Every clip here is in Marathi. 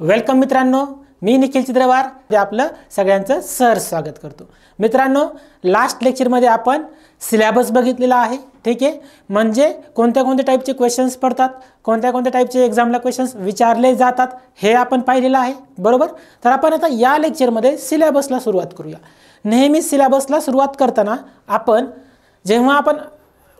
वेलकम मित्रांनो, मी निखिल चित्रवार जे आपलं सगळ्यांचं सहर्ष स्वागत करतो। मित्रांनो, लास्ट लेक्चरमध्ये आपण सिलेबस बघितलेला आहे। ठीक आहे, म्हणजे कोणत्या कोणत्या टाइपचे क्वेश्चन्स पडतात, कोणत्या कोणत्या टाइपचे एग्जामला क्वेश्चन्स विचारले जातात हे आपण पाहिलेलं आहे, बरोबर। तर आपण आता या लेक्चरमध्ये सिलेबसला सुरुवात करूया। नेहमी सिलेबसला सुरुवात करताना आपण जेव्हा आपण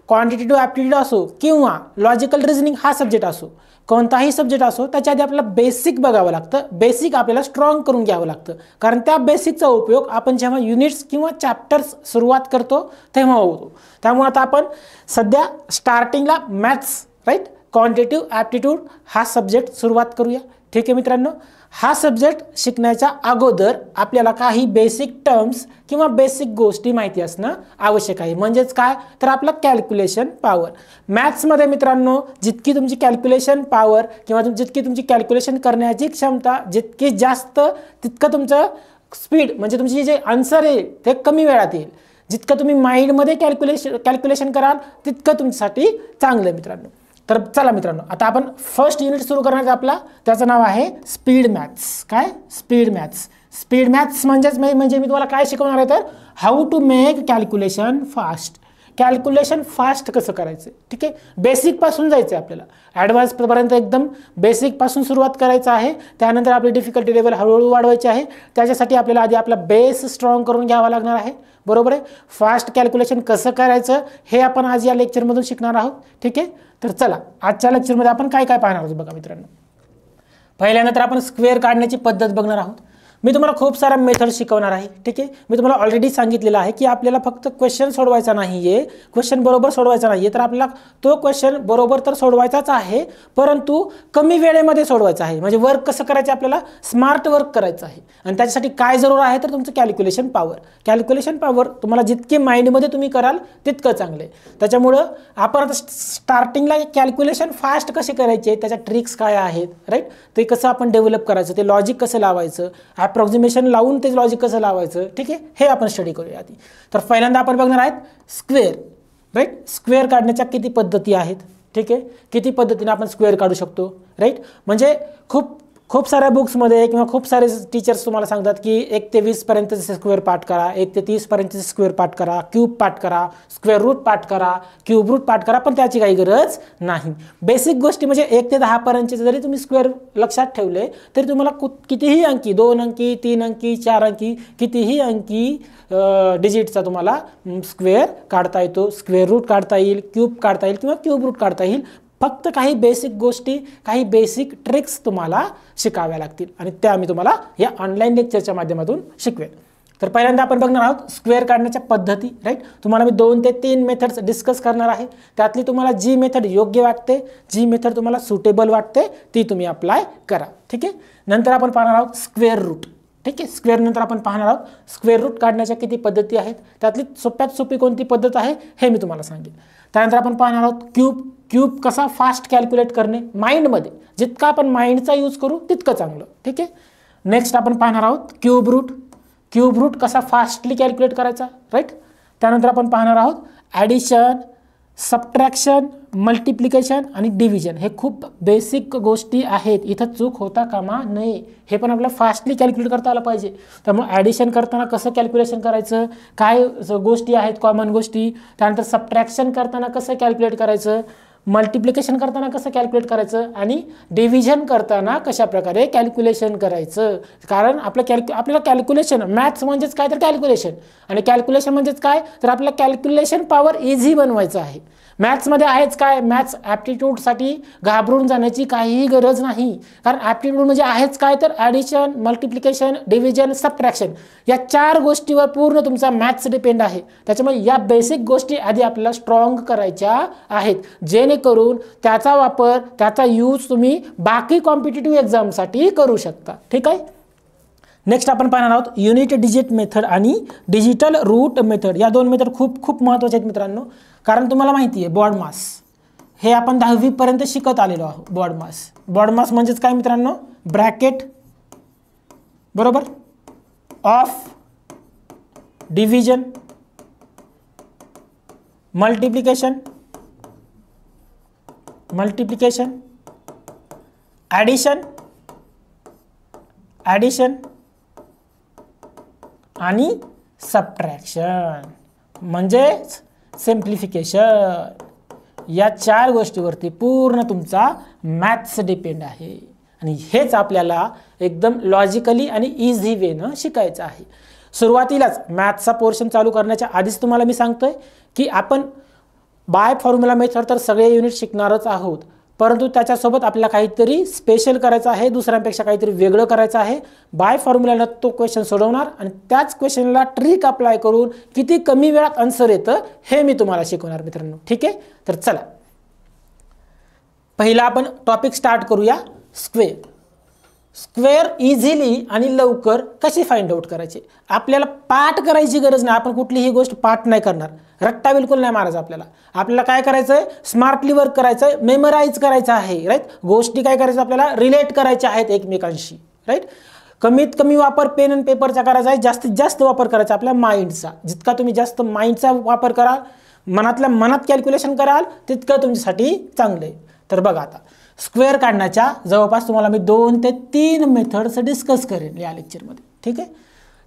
क्वांटिटेटिव्ह ॲप्टिट्यूड असो किंवा लॉजिकल रिझनिंग हा सब्जेक्ट असो, कोणताही सब्जेक्ट असो, त्याच्या आधी आपल्याला बेसिक बघावं लागतं। बेसिक आपल्याला स्ट्रॉंग करून घ्यावं लागतं, कारण त्या बेसिकचा उपयोग आपण जेव्हा युनिट्स किंवा चॅप्टर्स सुरुवात करतो तेव्हा होतो। त्यामुळे आता आपण सध्या स्टार्टिंगला मॅथ्स राईट क्वांटिटेटिव्ह ॲप्टिट्यूड हा सब्जेक्ट सुरुवात करूया। ठीक आहे मित्रांनो, हा सब्जेक्ट शिकण्याच्या अगोदर आपल्याला काही बेसिक टर्म्स किंवा बेसिक गोष्टी माहिती असणं आवश्यक आहे। म्हणजेच काय तर आपला कॅल्क्युलेशन पॉवर। मॅथ्समध्ये मित्रांनो जितकी तुमची कॅल्क्युलेशन पॉवर किंवा जितकी तुमची कॅल्क्युलेशन करण्याची क्षमता जितकी जास्त, तितकं तुमचं स्पीड म्हणजे तुमची जे आन्सर आहे ते कमी वेळात येईल। जितकं तुम्ही माइंडमध्ये कॅल्क्युलेशन कराल तितकं तुमच्यासाठी चांगलं आहे मित्रांनो। तर चला मित्रांनो, आता आपण फर्स्ट युनिट सुरू करणार आपला, त्याचं नाव आहे स्पीड मॅथ्स। काय स्पीड मॅथ्स? स्पीड मॅथ्स म्हणजे मी तुम्हाला काय शिकवणार आहे तर how to make calculation fast. Calculation fast कसं करायचं, ठीक आहे। बेसिक पासून जायचं आहे आपल्याला, ॲडव्हान्स पर्यंत एकदम बेसिक पासून सुरुवात करायचं आहे। त्यानंतर आपली डिफिकल्टी लेवल हळूहळू वाढवायची आहे। त्याच्यासाठी आपल्याला आधी आपला बेस स्ट्रॉंग करून घ्यावा लागणार आहे, बरोबर आहे। फास्ट कॅल्क्युलेशन कसं करायचं हे आपण आज या लेक्चरमधून शिकणार आहोत, ठीक आहे। तर चला आजच्या लेक्चरमध्ये आपण काय काय पाहणार आहोत बघा मित्रांनो। पहिल्यांदा तर आपण स्क्वेअर काढण्याची पद्धत बघणार आहोत। मी तुम्हाला खूप सारा मेथड शिकवणार आहे, ठीक आहे। मी तुम्हाला ऑलरेडी सांगितलेलं आहे की आपल्याला फक्त क्वेश्चन सोडवायचा नाहीये, क्वेश्चन बरोबर सोडवायचा नाहीये, तर आपल्याला तो क्वेश्चन बरोबर तर सोडवायचाच आहे, परंतु कमी वेळेमध्ये सोडवायचा आहे। म्हणजे वर्क कसं करायचं, आपल्याला स्मार्ट वर्क करायचं आहे। आणि त्याच्यासाठी काय जरूर आहे तर तुमचं कॅल्क्युलेशन पॉवर। कॅल्क्युलेशन पॉवर तुम्हाला जितके माइंडमध्ये तुम्ही कराल तितकं चांगलं आहे। त्याच्यामुळं आपण आता स्टार्टिंगला कॅल्क्युलेशन फास्ट कसे करायचे, त्याच्या ट्रिक्स काय आहेत राईट, ते कसं आपण डेव्हलप करायचं, ते लॉजिक कसं लावायचं, अप्रॉक्सिमेशन लावून ते लॉजिक कसं लावायचं, ठीक आहे, हे आपण स्टडी करूया आधी। तर पहिल्यांदा आपण बघणार आहेत स्क्वेअर राईट। स्क्वेअर काढण्याच्या किती पद्धती आहेत, ठीक आहे, किती पद्धतीने आपण स्क्वेअर काढू शकतो राईट। म्हणजे खूप साऱ्या बुक्समध्ये किंवा खूप सारे टीचर्स तुम्हाला सांगतात की 1 ते 20 पर्यंतचे स्क्वेअर पाठ करा, 1 ते 30 पर्यंतचे स्क्वेअर पाठ करा, क्यूब पाठ करा, स्क्वेअर रूट पाठ करा, क्यूब रूट पाठ करा, पण त्याची काही गरज नाही। बेसिक गोष्टी म्हणजे 1 ते 10 पर्यंतचे जरी तुम्ही स्क्वेअर लक्षात ठेवले तरी तुम्हाला कितीही अंकी, 2 अंकी, 3 अंकी, 4 अंकी, कितीही अंकी डिजिटचा तुम्हाला स्क्वेअर काढता येतो। स्क्वेअर रूट काढता येईल, क्यूब काढता येईल किंवा क्यूब रूट काढता येईल। फक्त काही बेसिक गोष्टी, काही बेसिक ट्रिक्स तुम्हाला शिकाव्या लागतील आणि त्या मी तुम्हाला या ऑनलाईन लेक्चरच्या माध्यमातून शिकवेन। तर पहिल्यांदा आपण बघणार आहोत स्क्वेअर काढण्याच्या पद्धती राईट। तुम्हाला मी 2 ते 3 मेथड्स डिस्कस करणार आहे, त्यातली तुम्हाला जी मेथड योग्य वाटते, जी मेथड तुम्हाला सुटेबल वाटते ती तुम्ही अप्लाय करा, ठीक आहे। नंतर आपण पाहणार आहोत स्क्वेअर रूट, ठीक आहे। स्क्वेअर नंतर आपण पाहणार आहोत स्क्वेअर रूट काढण्याच्या किती पद्धती आहेत, त्यातली सोप्यात सोपी कोणती पद्धत आहे हे मी तुम्हाला सांगेन। त्यानंतर आपण पाहणार आहोत क्यूब कसा फास्ट कॅल्क्युलेट करणे माइंडमध्ये, जितका आपण माइंडचा यूज करू तितकं चांगलं, ठीक आहे। नेक्स्ट आपण पाहणार आहोत क्यूब रूट कसा फास्टली कॅल्क्युलेट करायचा राईट। त्यानंतर आपण पाहणार आहोत ॲडिशन, सबट्रॅक्शन, मल्टिप्लिकेशन आणि डिव्हिजन। हे खूप बेसिक गोष्टी आहेत, इथं चूक होता कामा नये। हे पण आपल्याला फास्टली कॅल्क्युलेट करता आलं पाहिजे। त्यामुळे ॲडिशन करताना कसं कॅल्क्युलेशन करायचं, काय गोष्टी आहेत कॉमन गोष्टी, त्यानंतर सबट्रॅक्शन करताना कसं कॅल्क्युलेट करायचं, मल्टिप्लिकेशन करताना कसं कॅल्क्युलेट करायचं आणि डिव्हिजन करताना कशा प्रकारे कॅल्क्युलेशन करायचं। कारण आपल्याला कॅल्क्युलेशन, मॅथ्स म्हणजेच काय तर कॅल्क्युलेशन, आणि कॅल्क्युलेशन म्हणजेच काय तर आपल्याला कॅल्क्युलेशन पॉवर इझी बनवायचं आहे। मॅथ्समध्ये आहेच काय, मॅथ्स ॲप्टिट्यूडसाठी घाबरून जाण्याची काहीही गरज नाही, कारण ॲप्टिट्यूड म्हणजे आहेच काय तर ॲडिशन, मल्टिप्लिकेशन, डिव्हिजन, सबट्रॅक्शन, या 4 गोष्टीवर पूर्ण तुमचा मॅथ्स डिपेंड आहे। त्याच्यामुळे या बेसिक गोष्टी आधी आपल्याला स्ट्रॉंग करायच्या आहेत, जेणेकरून त्याचा वापर, त्याचा यूज तुम्ही बाकी कॉम्पिटिटिव्ह एक्झामसाठी करू शकता, ठीक आहे। नेक्स्ट आपण पाहणार आहोत युनिट डिजिट मेथड आणि डिजिटल रूट मेथड। या 2 मेथड खूप महत्त्वाचे आहेत मित्रांनो, कारण तुम्हाला माहिती आहे बॉड मास हे आपण 10वी पर्यंत शिकत आलेलो आहोत। बॉड मास म्हणजेच काय मित्रांनो, ब्रॅकेट बरोबर of division, multiplication, addition addition आणि सबट्रॅक्शन म्हणजेच सिम्प्लिफिकेशन। या 4 गोष्टीवरती पूर्ण तुमचा मॅथ्स डिपेंड आहे आणि हेच आपल्याला एकदम लॉजिकली आणि इझी वेनं शिकायचं आहे। सुरुवातीलाच मॅथ्सचा पोर्शन चालू करण्याच्या आधीच तुम्हाला मी सांगतोय की आपण बाय फॉर्म्युला मेथड तर सगळे युनिट शिकणारच आहोत, परंतु त्याच्यासोबत आपल्याला काहीतरी स्पेशल करायचं आहे, दुसऱ्यांपेक्षा काहीतरी वेगळं करायचं आहे। बाय फॉर्म्युलाला तो क्वेश्चन सोडवणार आणि त्याच क्वेश्चनला ट्रिक अप्लाय करून किती कमी वेळात आन्सर येतं हे मी तुम्हाला शिकवणार मित्रांनो, ठीक आहे। तर चला पहिला आपण टॉपिक स्टार्ट करूया, स्क्वेअर। स्क्वेअर इझिली आणि लवकर कशी फाइंड आउट करायचे। आपल्याला पाठ करायची गरज नाही, आपण कुठलीही गोष्ट पाठ नाही करणार, रट्टा बिलकुल नाही मारायचा आपल्याला। आपल्याला काय करायचं आहे, स्मार्टली वर्क करायचं आहे, मेमराइज करायचं आहे, राईट। गोष्टी काय करायचं आपल्याला, रिलेट करायच्या आहेत एकमेकांशी, राईट। कमीत कमी वापर पेन आणि पेपरचा करायचा आहे, जास्तीत जास्त वापर करायचा आपल्या माइंडचा। जितका तुम्ही जास्त माइंडचा वापर कराल, मनातल्या मनात कॅल्क्युलेशन कराल, तितकं तुमच्यासाठी चांगलं आहे। तर बघा आता स्क्वेअर काढण्याच्या जवळपास तुम्हाला मी 2 ते 3 मेथड्स डिस्कस करेन या लेक्चरमध्ये, ठीक आहे।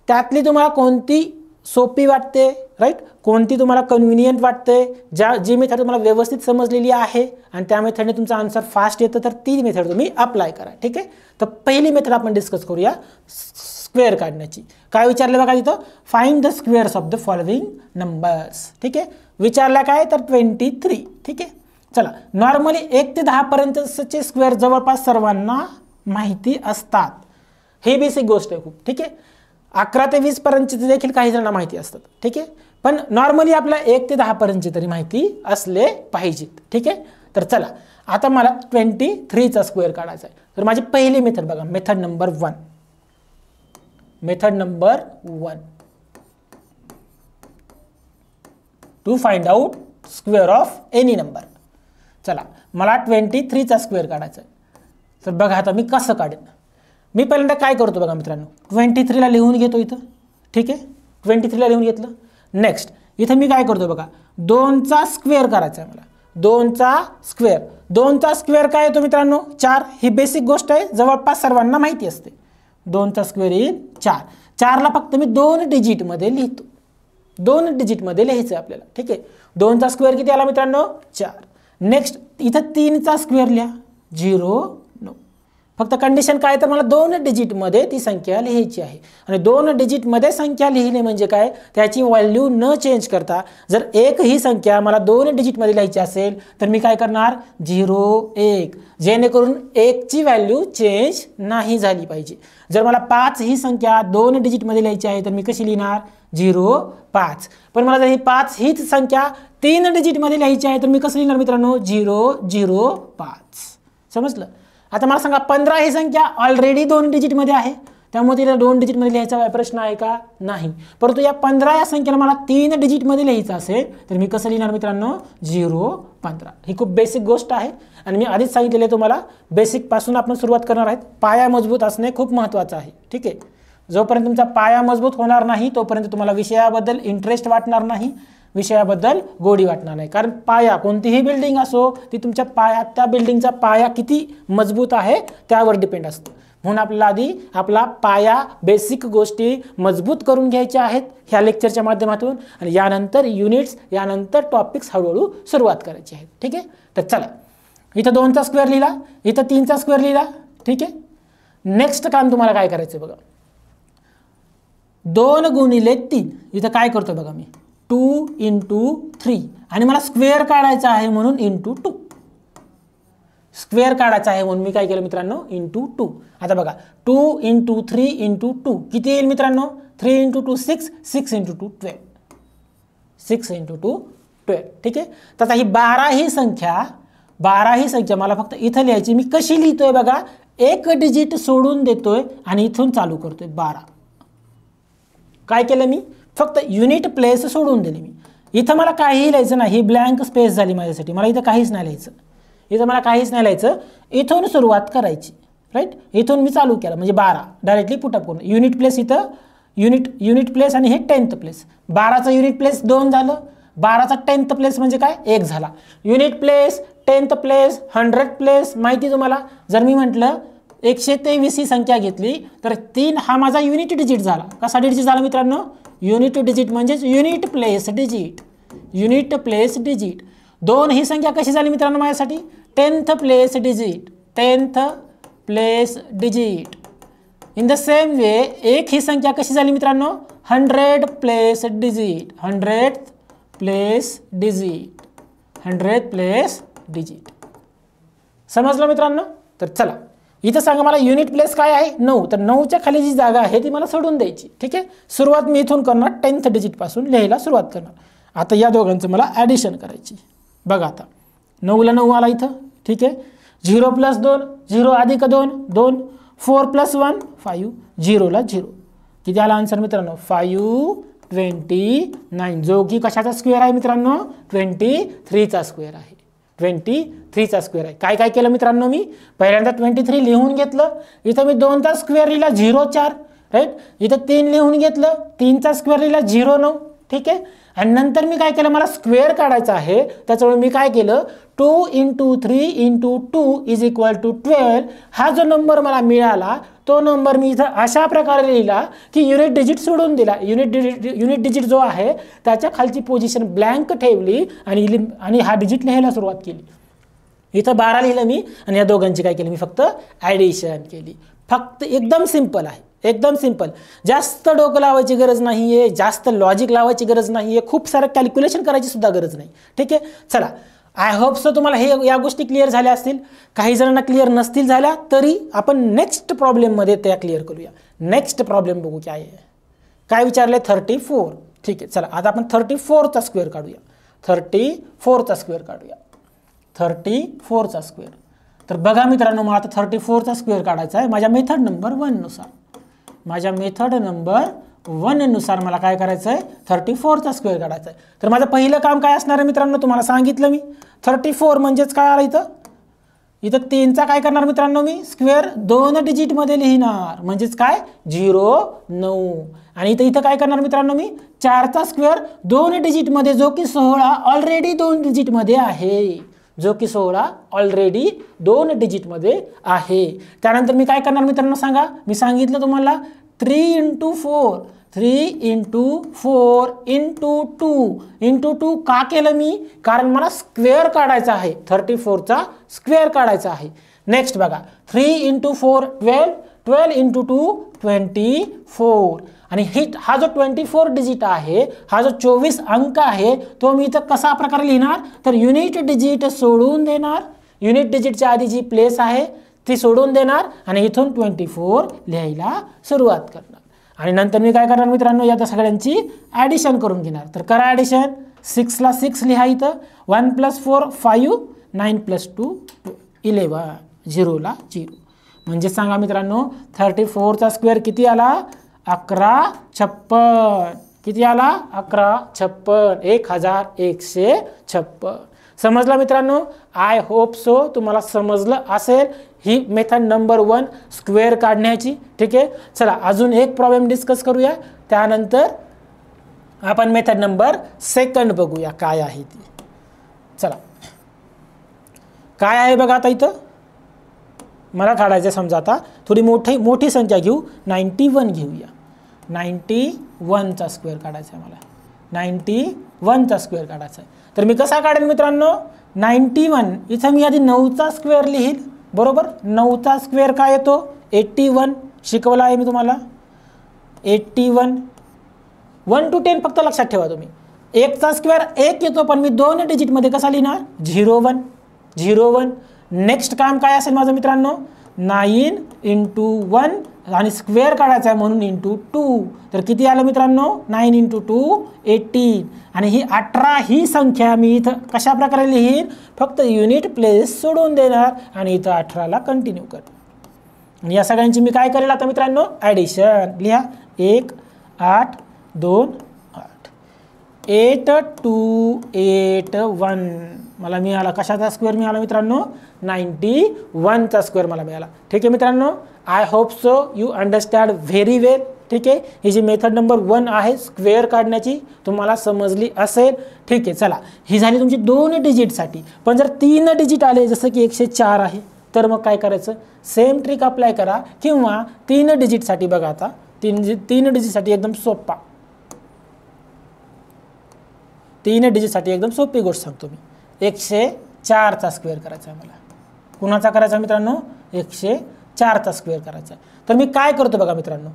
त्यातली तुम्हाला कोणती सोपी वाटते, राईट, कोणती तुम्हाला कन्व्हिनियंट वाटते, जी मेथड तुम्हाला व्यवस्थित समजलेली आहे आणि त्या मेथडने तुमचा आन्सर फास्ट येतं, तर ती मेथड तुम्ही अप्लाय करा, ठीक आहे। तर पहिली मेथड आपण डिस्कस करूया स्क्वेअर काढण्याची। काय विचारलं बघा तिथं, find the squares of the following numbers, ठीक आहे। विचारला काय तर 23, ठीक आहे। चला नॉर्मली 1 ते 10 पर्यंतचे स्क्वेअर जवळपास सर्वांना माहिती असतात, हे बेसिक गोष्ट आहे खूप, ठीक आहे। 11 ते 20 पर्यंतचे देखील काही जणांना माहिती असतात, ठीक आहे। पण नॉर्मली आपल्या 1 ते 10 पर्यंतची तरी माहिती असले पाहिजेत, ठीक आहे। तर चला आता मला 23चा स्क्वेअर काढायचा आहे। तर माझी पहिली मेथड बघा, method number 1, method number 1 to find out square of any number. चला मला 23चा स्क्वेअर काढायचा आहे। तर बघा आता मी कसं काढेन। मी पहिल्यांदा काय करतो बघा मित्रांनो, 23ला लिहून घेतो इथं, ठीक आहे। 23ला लिहून घेतलं। नेक्स्ट इथं मी काय करतो बघा, 2चा स्क्वेअर करायचा आहे मला। 2चा स्क्वेअर, 2चा स्क्वेअर काय येतो मित्रांनो, 4। ही बेसिक गोष्ट आहे, जवळपास सर्वांना माहिती असते। 2चा स्क्वेअर येईल 4। 4ला फक्त मी 2 डिजिटमध्ये लिहितो, 2 डिजिटमध्ये लिहायचं आहे आपल्याला, ठीक आहे। 2चा स्क्वेअर किती आला मित्रांनो, 4। नेक्स्ट इथं 3चा स्क्वेअर लिहा, 0, 9। फक्त कंडिशन काय तर मला 2 डिजिटमध्ये ती संख्या लिहायची आहे आणि 2 डिजिटमध्ये संख्या लिहिणे म्हणजे काय, त्याची व्हॅल्यू न चेंज करता जर एक ही संख्या मला 2 डिजिटमध्ये लिहायची असेल तर मी काय करणार, 0, 1, जेणेकरून 1ची व्हॅल्यू चेंज नाही झाली पाहिजे। जर मला 5 ही संख्या 2 डिजिटमध्ये लिहायची आहे तर मी कशी लिहिणार, 0, 5। पण मला जर ही 5 हीच संख्या 3 डिजिटमध्ये लिहायची आहे तर मी कसं लिहिणार मित्रांनो, 0, 0, 5। समजलं। आता मला सांगा 15 ही संख्या ऑलरेडी 2 डिजिटमध्ये आहे, त्यामुळे तिला 2 डिजिटमध्ये लिहायचा प्रश्न आहे का, नाही। परंतु या 15 या संख्येला मला 3 डिजिटमध्ये लिहायचं असेल तर मी कसं लिहिणार मित्रांनो, 0, 15। ही खूप बेसिक गोष्ट आहे आणि मी आधीच सांगितलेलं आहे तुम्हाला, बेसिकपासून आपण सुरुवात करणार आहेत। पाया मजबूत असणे खूप महत्त्वाचं आहे, ठीक आहे। जोपर्यंत तुमचा पाया मजबूत होणार नाही तोपर्यंत तुम्हाला विषयाबद्दल इंटरेस्ट वाटणार नाही, विषयाबद्दल गोडी वाटणार नाही। कारण पाया, कोणतीही बिल्डिंग असो ती तुमच्या पाया, त्या बिल्डिंगचा पाया किती मजबूत आहे त्यावर डिपेंड असतो। म्हणून आपल्याला आधी आपला पाया, बेसिक गोष्टी मजबूत करून घ्यायच्या आहेत ह्या लेक्चरच्या माध्यमातून आणि यानंतर युनिट्स, यानंतर टॉपिक्स हळूहळू सुरुवात करायची आहे, ठीक आहे। तर चला इथं 2चा स्क्वेअर लिहिला, इथं 3चा स्क्वेअर लिहिला, ठीक आहे। नेक्स्ट काम तुम्हाला काय करायचं बघा, 2 गुणिले 3, इथं काय करतो बघा मी, 2 × 3 आणि मला स्क्वेअर काढायचा आहे म्हणून × 2, स्क्वेअर काढायचा आहे म्हणून मी काय केलं मित्रांनो, × 2। आता बघा 2 × 3 × 2 किती येईल मित्रांनो, 3 × 2 6, 6 × 2 12, 6 × 2 12, ठीक आहे। तर आता ही 12 ही संख्या मला फक्त इथं लिहायची। मी कशी लिहितोय बघा, 1 डिजिट सोडून देतोय आणि इथून चालू करतोय 12। काय केलं मी, फक्त युनिट प्लेस सोडून दिली मी। इथं मला काहीही लिहायचं नाही, ही ब्लँक स्पेस झाली माझ्यासाठी, मला इथं काहीच नाही लिहायचं, इथं मला काहीच नाही लिहायचं। इथून सुरुवात करायची, राईट। इथून मी चालू केलं म्हणजे 12 डायरेक्टली पुटअप करून, युनिट प्लेस इथं युनिट प्लेस आणि हे 10th प्लेस। 12चा युनिट प्लेस 2 झालं, 12चा 10th प्लेस म्हणजे काय, 1 झाला। Unit place, 10th place, 100th place माहिती तुम्हाला। जर मी म्हटलं 123 ही संख्या घेतली तर 3 हा माझा युनिट डिजिट झाला. कसा डिजिट झाला मित्रांनो? युनिट डिजिट म्हणजेच unit place digit. Unit place digit. 2 ही संख्या कशी झाली मित्रांनो माझ्यासाठी? 10th place digit. 10th place digit. In the same वे 1 ही संख्या कशी झाली मित्रांनो? 100 place digit. 100th place digit. 100th place digit. समजलं मित्रांनो? तर चला इथं सांगा मला युनिट प्लेस काय आहे? 9. तर 9च्या खाली जी जागा आहे ती मला सोडून द्यायची. ठीक आहे. सुरुवात मी इथून करणार 10th डिजिट पासून लिहायला सुरुवात करणार. आता या दोघांचं मला ॲडिशन करायची. बघा आता 9ला 9 आला इथं. ठीक आहे. 0 + 2 0 + 2 2 4 + 1 5 0ला 0. किती आला आन्सर मित्रांनो? 529. जो की कशाचा स्क्वेअर आहे मित्रांनो? 23चा स्क्वेअर आहे. 23चा स्क्वेअर आहे. काय काय केलं मित्रांनो? मी पहिल्यांदा 23 लिहून घेतलं. इथं मी 2चा स्क्वेअर लिहिला 0,4 राईट. इथं 3 लिहून घेतलं. 3चा स्क्वेअर लिहिला 0,9. ठीक आहे. आणि नंतर मी काय केलं? मला स्क्वेअर काढायचा आहे. त्याच्यामुळे मी काय केलं? 2 × 3 × 2 = 12. हा जो नंबर मला मिळाला तो नंबर मी इथं अशा प्रकारे लिहिला की युनिट डिजिट सोडून दिला. युनिट डिजिट जो आहे त्याच्या खालची पोझिशन ब्लँक ठेवली आणि हा डिजिट लिहायला सुरुवात केली. इथं 12 लिहिलं मी आणि या दोघांची काय केली? मी फक्त ॲडिशन केली. फक्त एकदम सिंपल आहे. एकदम सिंपल. जास्त डोकं लावायची गरज नाही आहे. जास्त लॉजिक लावायची गरज नाही आहे. खूप सारं कॅल्क्युलेशन करायची सुद्धा गरज नाही. ठीक आहे. चला आय होप सो तुम्हाला या गोष्टी क्लिअर झाल्या असतील. काही जणांना क्लिअर नसतील झाल्या तरी आपण नेक्स्ट प्रॉब्लेममध्ये त्या क्लिअर करूया. नेक्स्ट प्रॉब्लेम बघू काय आहे. काय विचारले? 34. ठीक आहे. चला आता आपण 34चा स्क्वेअर काढूया. 34चा स्क्वेअर काढूया. 34चा स्क्वेअर. तर बघा मित्रांनो मला आता 34चा स्क्वेअर काढायचा आहे माझ्या मेथड नंबर 1 नुसार. माझ्या मेथड नंबर 1 नुसार मला काय करायचं आहे? 34चा स्क्वेअर काढायचा आहे. तर माझं पहिलं काम काय असणार आहे मित्रांनो? तुम्हाला सांगितलं मी. 34 म्हणजेच काय आलं इथं? इथं 3चा काय करणार मित्रांनो? मी स्क्वेअर 2 डिजिटमध्ये लिहिणार. म्हणजेच काय? 0 9. आणि इथं काय करणार मित्रांनो? मी 4चा स्क्वेअर 2 डिजिटमध्ये जो की 16 ऑलरेडी 2 डिजिटमध्ये आहे. जो की 16 ऑलरेडी 2 डिजिटमध्ये आहे. त्यानंतर मी काय करणार मित्रांनो सांगा? मी सांगितलं तुम्हाला 3 × 4. 3 × 4 × 2 × 2 का केलं मी? कारण मला स्क्वेअर काढायचा आहे. 34चा स्क्वेअर काढायचा आहे. नेक्स्ट बघा 3 × 4 12. 12 × 2 24. आणि हा जो 24 डिजिट आहे, हा जो 24 अंक आहे तो मी इथं कसा प्रकारे लिहिणार? तर युनिट डिजिट सोडून देणार. युनिट डिजिटच्या आधी जी प्लेस आहे ती सोडून देणार आणि इथून 24 लिहायला सुरुवात करणार. आणि नंतर मी काय करणार मित्रांनो? या सगळ्यांची ॲडिशन करून घेणार. तर करा ॲडिशन. 6ला 6 लिहा इथं. 1 + 4 5 9 + 2 11. 0ला 0. म्हणजे सांगा मित्रांनो 34चा स्क्वेअर किती आला? 1156. किती आला? 1156. 1156. समजलं मित्रांनो? आय होप सो तुम्हाला समजलं असेल ही मेथड नंबर 1 स्क्वेअर काढण्याची. ठीक आहे. चला अजून एक प्रॉब्लेम डिस्कस करूया. त्यानंतर आपण मेथड नंबर 2 बघूया काय आहे ती. चला काय आहे बघा. आता इथं मला काढायचं समजा आता थोडी मोठी संख्या घेऊ. 91 घेऊया. 91चा स्क्वेअर काढायचा आहे मला. 91चा स्क्वेअर काढायचा आहे. तर मी कसा काढेन मित्रांनो? 91 इथं मी आधी 9चा स्क्वेअर लिहील. बरोबर. 9चा स्क्वेअर काय येतो? 81. शिकवला आहे मी तुम्हाला. 81. 1 to 10 फक्त लक्षात ठेवा तुम्ही. 1चा स्क्वेअर 1 येतो पण मी 2 डिजिटमध्ये कसा लिहिणार? 01. 01. नेक्स्ट काम काय असेल माझं मित्रांनो? 9 × 1 आणि स्क्वेअर काढायचा आहे म्हणून × 2. तर किती आलं मित्रांनो? 9 × 2 18. आणि ही 18 ही संख्या मी इथं कशा प्रकारे लिहीन? फक्त युनिट प्लेस सोडून देणार आणि इथं 18ला कंटिन्यू कर. आणि या सगळ्यांची मी काय करेल आता मित्रांनो? ॲडिशन. लिहा. 1 8 2 8. 8 2 8 1. मला मिळाला कशाचा स्क्वेअर मिळाला मित्रांनो? 91चा स्क्वेअर मला मिळाला. ठीक आहे मित्रांनो. I hope so you understand very well. ठीक आहे. ही जी मेथड नंबर 1 आहे स्क्वेअर काढण्याची तुम्हाला समजली असेल. ठीक आहे. चला ही झाली तुमची 2 डिजिटसाठी. पण जर 3 डिजिट आले जसं की 104 आहे तर मग काय करायचं, सेम ट्रिक अप्लाय करा किंवा 3 डिजिटसाठी बघा आता 3 डिजिटसाठी एकदम सोपा, 3 डिजिटसाठी एकदम सोपी गोष्ट सांगतो मी. 104चा स्क्वेअर करायचा आहे मला. कुणाचा करायचा मित्रांनो, 104चा स्क्वेअर करायचा. तर मी काय करतो बघा मित्रांनो,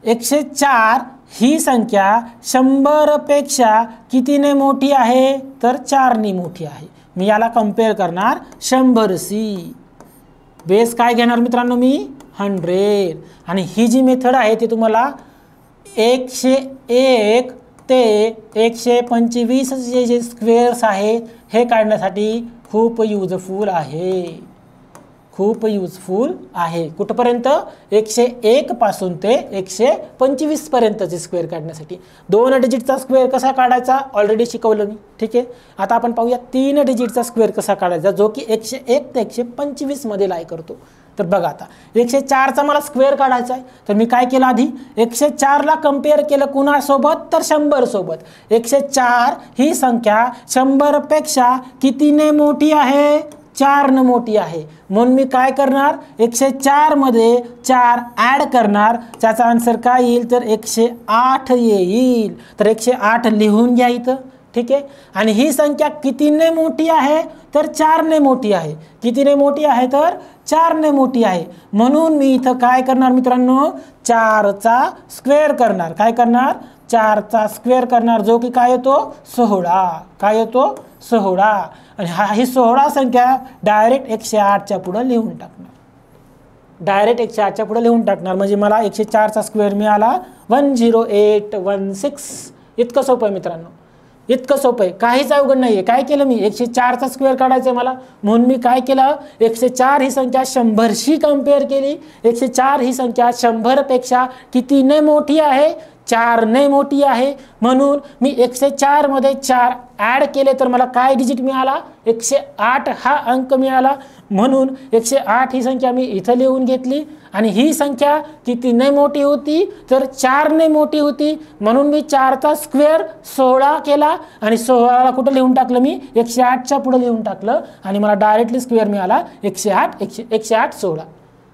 104 ही संख्या 100 पेक्षा कितीने मोठी आहे, तर 4ने मोठी आहे. मी याला कंपेअर करणार 100C. बेस काय घेणार मित्रांनो मी 100. आणि ही जी मेथड आहे ती तुम्हाला 101 ते 125 जे स्क्वेअर्स आहेत हे काढण्यासाठी खूप युजफुल आहे, खूप युजफुल आहे. कुठपर्यंत 101 पासून ते 125 पर्यंतचे स्क्वेअर काढण्यासाठी. 2 डिजिटचा स्क्वेअर कसा काढायचा ऑलरेडी शिकवलं मी. ठीक आहे, आता आपण पाहूया 3 डिजिटचा स्क्वेअर कसा काढायचा, जो की 101 ते 125 मध्ये लाय करतो. तर बघा आता 104चा मला स्क्वेअर काढायचा आहे. तर मी काय केलं, आधी 104ला कंपेअर केलं कुणासोबत, तर 100 सोबत. 104 ही संख्या 100 पेक्षा कितीने मोठी आहे, 4ने मोठी आहे. म्हणून मी काय करणार, 104 मध्ये 4 ॲड करणार. त्याचा आन्सर काय येईल, तर 108 येईल. तर 108 लिहून घ्या इथं. ठीक आहे, आणि ही संख्या कितीने मोठी आहे, तर 4ने मोठी आहे. कितीने मोठी आहे, तर 4ने मोठी आहे. म्हणून मी इथं काय करणार मित्रांनो, 4चा स्क्वेअर करणार. काय करणार, 4चा स्क्वेअर करणार, जो की काय येतो 16. काय येतो 16. आणि ही 16 संख्या डायरेक्ट 108च्या पुढे लिहून टाकणार. डायरेक्ट 108च्या पुढे लिहून टाकणार म्हणजे मला 104चा स्क्वेअर मिळाला 10816. इतकं सोपं आहे मित्रांनो, इतकं सोपं आहे, काहीच अवघड नाही आहे. काय केलं मी, 104चा स्क्वेअर काढायचा आहे मला, म्हणून मी काय केलं, 104 ही संख्या 100शी कंपेअर केली. 104 ही संख्या 100 पेक्षा कितीने मोठी आहे, 4ने मोठी आहे. म्हणून मी 104 मध्ये 4 ॲड केले तर मला काय डिजिट मिळाला, 108 हा अंक मिळाला. म्हणून 108 ही संख्या मी इथं लिहून घेतली. आणि ही संख्या कितीने मोठी होती, तर 4ने मोठी होती. म्हणून मी 4चा स्क्वेअर 16 केला आणि 16ला कुठं लिहून टाकलं मी, 108च्या पुढे लिहून टाकलं आणि मला डायरेक्टली स्क्वेअर मिळाला 108 16.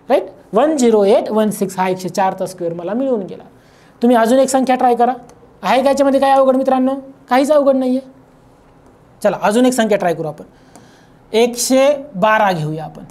राईट, 10816 हा 104चा स्क्वेअर मला मिळून गेला. तुम्ही अजून एक संख्या ट्राय करा. आहे का याच्यामध्ये काय अवघड मित्रांनो, काहीच अवघड नाही आहे. चला अजून एक संख्या ट्राय करू आपण. 112 घेऊया आपण.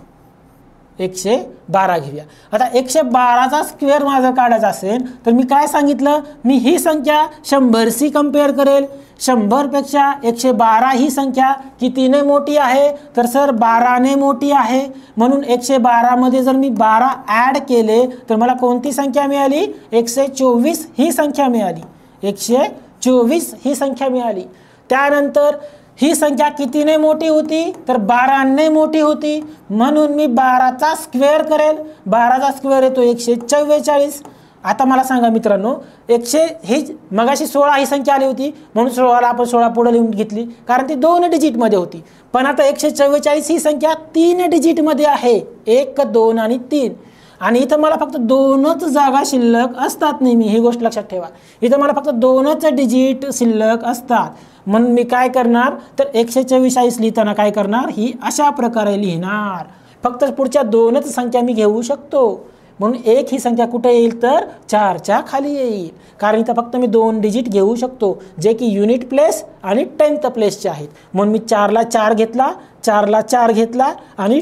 112 घेऊया. आता 112चा स्क्वेअर माझा काढायचा असेल तर मी काय सांगितलं, मी ही संख्या 100शी कंपेअर करेल. 100 पेक्षा 112 ही संख्या कितीने मोठी आहे, तर सर 12ने मोठी आहे. म्हणून 112 मध्ये जर मी 12 ॲड केले तर मला कोणती संख्या मिळाली, 124 ही संख्या मिळाली. 124 ही संख्या मिळाली. त्यानंतर ही संख्या कितीने मोठी होती, तर 12ने मोठी होती. म्हणून मी 12चा स्क्वेअर करेल. 12चा स्क्वेअर येतो 144. आता मला सांगा मित्रांनो, ही मगाशी 16 ही संख्या आली होती म्हणून 16ला आपण 16 पुढे लिहून घेतली कारण ती 2 डिजिटमध्ये होती. पण आता 144 ही संख्या 3 डिजिटमध्ये आहे, 1 2 आणि 3. आणि इथं मला फक्त 2च जागा शिल्लक असतात नेहमी, ही गोष्ट लक्षात ठेवा. इथं मला फक्त 2च डिजिट शिल्लक असतात. म्हणून मी काय करणार, तर 144 लिहिताना काय करणार, ही अशा प्रकारे लिहिणार. फक्त पुढच्या 2च संख्या मी घेऊ शकतो. म्हणून 1 ही संख्या कुठे येईल, तर 4च्या खाली येईल. कारण इथं फक्त मी 2 डिजिट घेऊ शकतो जे की युनिट प्लेस आणि 10th प्लेसचे आहेत. म्हणून मी 4ला 4 घेतला, 4ला 4 घेतला आणि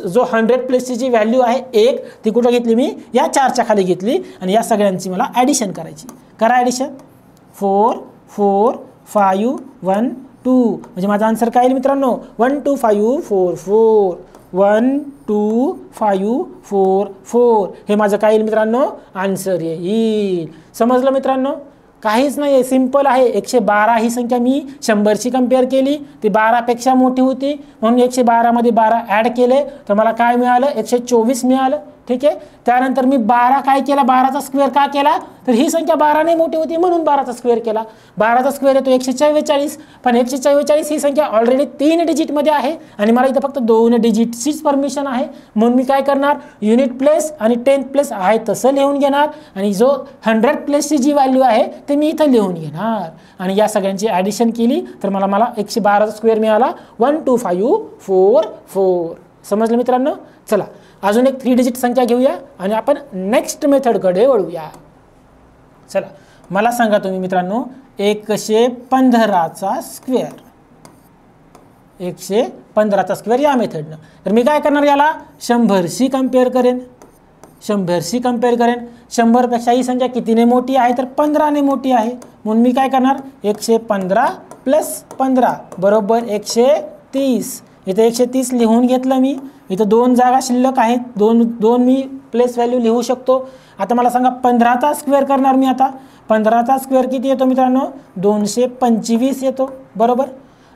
जो 100 प्लेसची जी व्हॅल्यू आहे 1 ती कुठं घेतली मी, या 4च्या खाली घेतली. आणि या सगळ्यांची मला ॲडिशन करायची. करा ॲडिशन. 4 4 5 1 2 म्हणजे माझा आन्सर काय येईल मित्रांनो, 1 2 5 4 4. 1 2 5 4 4 हे माझं काय येईल मित्रांनो, आन्सर येईल. समजलं मित्रांनो, काहीच नाही आहे, सिंपल आहे. 112 ही संख्या मी 100शी कंपेअर केली, ती 12पेक्षा मोठी होती म्हणून 112 मध्ये 12 ॲड केले तर मला काय मिळालं, 124 मिळालं. ठीक आहे, त्यानंतर मी 12 काय केला, 12चा स्क्वेअर का केला, तर ही संख्या 12ने मोठी होती म्हणून 12चा स्क्वेअर केला. 12चा स्क्वेअर येतो 144. पण 144 ही संख्या ऑलरेडी 3 डिजिटमध्ये आहे आणि मला इथं फक्त 2 डिजिटचीच परमिशन आहे. म्हणून मी काय करणार, युनिट प्लेस आणि 10th प्लेस आहे तसं लिहून घेणार आणि जो 100 प्लेसची जी व्हॅल्यू आहे ते मी इथं लिहून घेणार. आणि या सगळ्यांची ॲडिशन केली तर मला 112चा स्क्वेअर मिळाला 1 2 5 4 4. समजलं मित्रांनो? चला अजून एक 3 डिजिट संख्या घेऊया आणि आपण नेक्स्ट मेथडकडे वळूया. चला मला सांगा तुम्ही मित्रांनो 115चा स्क्वेअर, 115चा स्क्वेअर या मेथडनं. तर मी काय करणार, याला 100शी कम्पेअर करेन, 100शी कम्पेअर करेन. 100पेक्षा ही संख्या कितीने मोठी आहे तर 15ने मोठी आहे, म्हणून मी काय करणार 115 + 15 बरोबर 130. इथे 130 लिहून घेतलं मी. इथं 2 जागा शिल्लक आहेत, दोन मी प्लेस व्हॅल्यू लिहू शकतो. आता मला सांगा 15चा स्क्वेअर करणार मी. आता 15चा स्क्वेअर किती येतो मित्रांनो, 225 येतो बरोबर.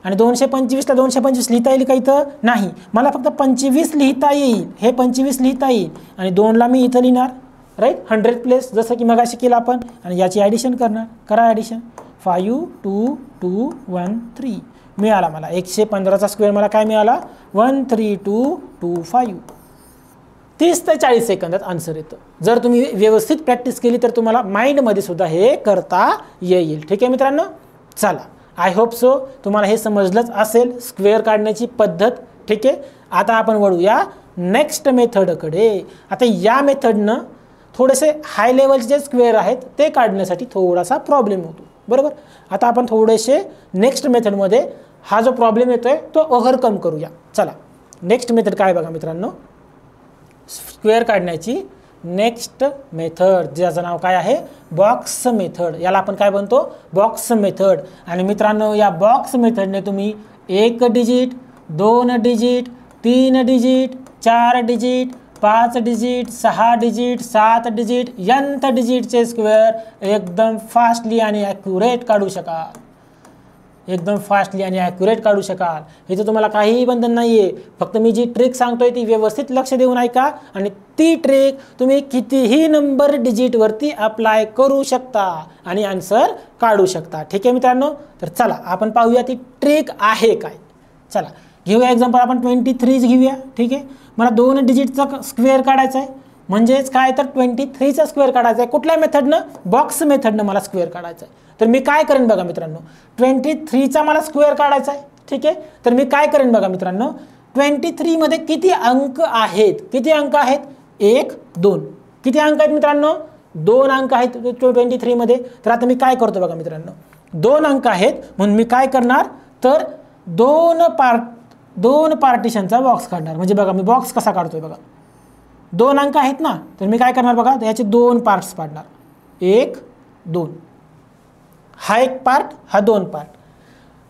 आणि 225ला 225 लिहिता येईल का इथं? नाही, मला फक्त 25 लिहिता येईल, हे 25 लिहिता येईल आणि 2ला मी इथं लिहिणार, राईट. 100 प्लेस जसं की मगाशी केलं आपण. आणि याची ॲडिशन करणार, करा ॲडिशन. 5 2 2 1 3 मिळाला मला 115चा स्क्वेअर. मला काय मिळाला 13225. 30 ते 40 सेकंदात आन्सर येतं. जर तुम्ही व्यवस्थित प्रॅक्टिस केली तर तुम्हाला माइंडमध्ये सुद्धा हे करता येईल. ठीक आहे मित्रांनो? चला आय होप सो तुम्हाला हे समजलंच असेल स्क्वेअर काढण्याची पद्धत. ठीक आहे, आता आपण वळूया नेक्स्ट मेथडकडे. आता या मेथडनं थोडेसे हाय लेवलचे जे स्क्वेअर आहेत ते काढण्यासाठी थोडासा प्रॉब्लेम होतो बरोबर. आता आपण थोडेसे नेक्स्ट मेथडमध्ये हा जो प्रॉब्लेम येतोय तो ओव्हरकम करूया. चला नेक्स्ट मेथड काय बघा मित्रांनो, स्क्वेअर काढण्याची नेक्स्ट मेथड ज्याचं नाव काय आहे बॉक्स मेथड. याला आपण काय म्हणतो बॉक्स मेथड. आणि मित्रांनो या बॉक्स मेथडने तुम्ही 1 digit 2 digit 3 digit 4 digit 5 digit 6 digit 7 digit nth डिजिटचे स्क्वेअर एकदम फास्टली आणि ॲक्युरेट काढू शकाल, एकदम फास्टली आणि ॲक्युरेट काढू शकाल. इथे तुम्हाला काहीही बंधन नाही आहे. फक्त मी जी ट्रिक सांगतोय ती व्यवस्थित लक्ष देऊन ऐका आणि ती ट्रिक तुम्ही कितीही नंबर डिजिटवरती अप्लाय करू शकता आणि आन्सर काढू शकता. ठीक आहे मित्रांनो? तर चला आपण पाहूया ती ट्रिक आहे काय. चला घेऊया एक्झाम्पल, आपण 23 घेऊया. ठीक आहे, मला 2 डिजिटचा स्क्वेअर काढायचा आहे, म्हणजेच काय तर 23चा स्क्वेअर काढायचा आहे. कुठल्या मेथडनं? बॉक्स मेथडनं मला स्क्वेअर काढायचा आहे. तर मी काय करेन बघा मित्रांनो, 23चा मला स्क्वेअर काढायचा आहे. ठीक आहे, तर मी काय करेन बघा मित्रांनो, 23 मध्ये किती अंक आहेत, किती अंक आहेत 1 2. किती अंक आहेत मित्रांनो? 2 अंक आहेत 23 मध्ये. तर आता मी काय करतो बघा मित्रांनो, 2 अंक आहेत म्हणून मी काय करणार तर 2 पार्टिशनचा बॉक्स काढणार. म्हणजे बघा मी बॉक्स कसा काढतोय बघा, 2 अंक आहेत ना, तर मी काय करणार बघा याचे 2 पार्ट्स पाडणार, 1 2. हा एक पार्ट, हा 2 पार्ट.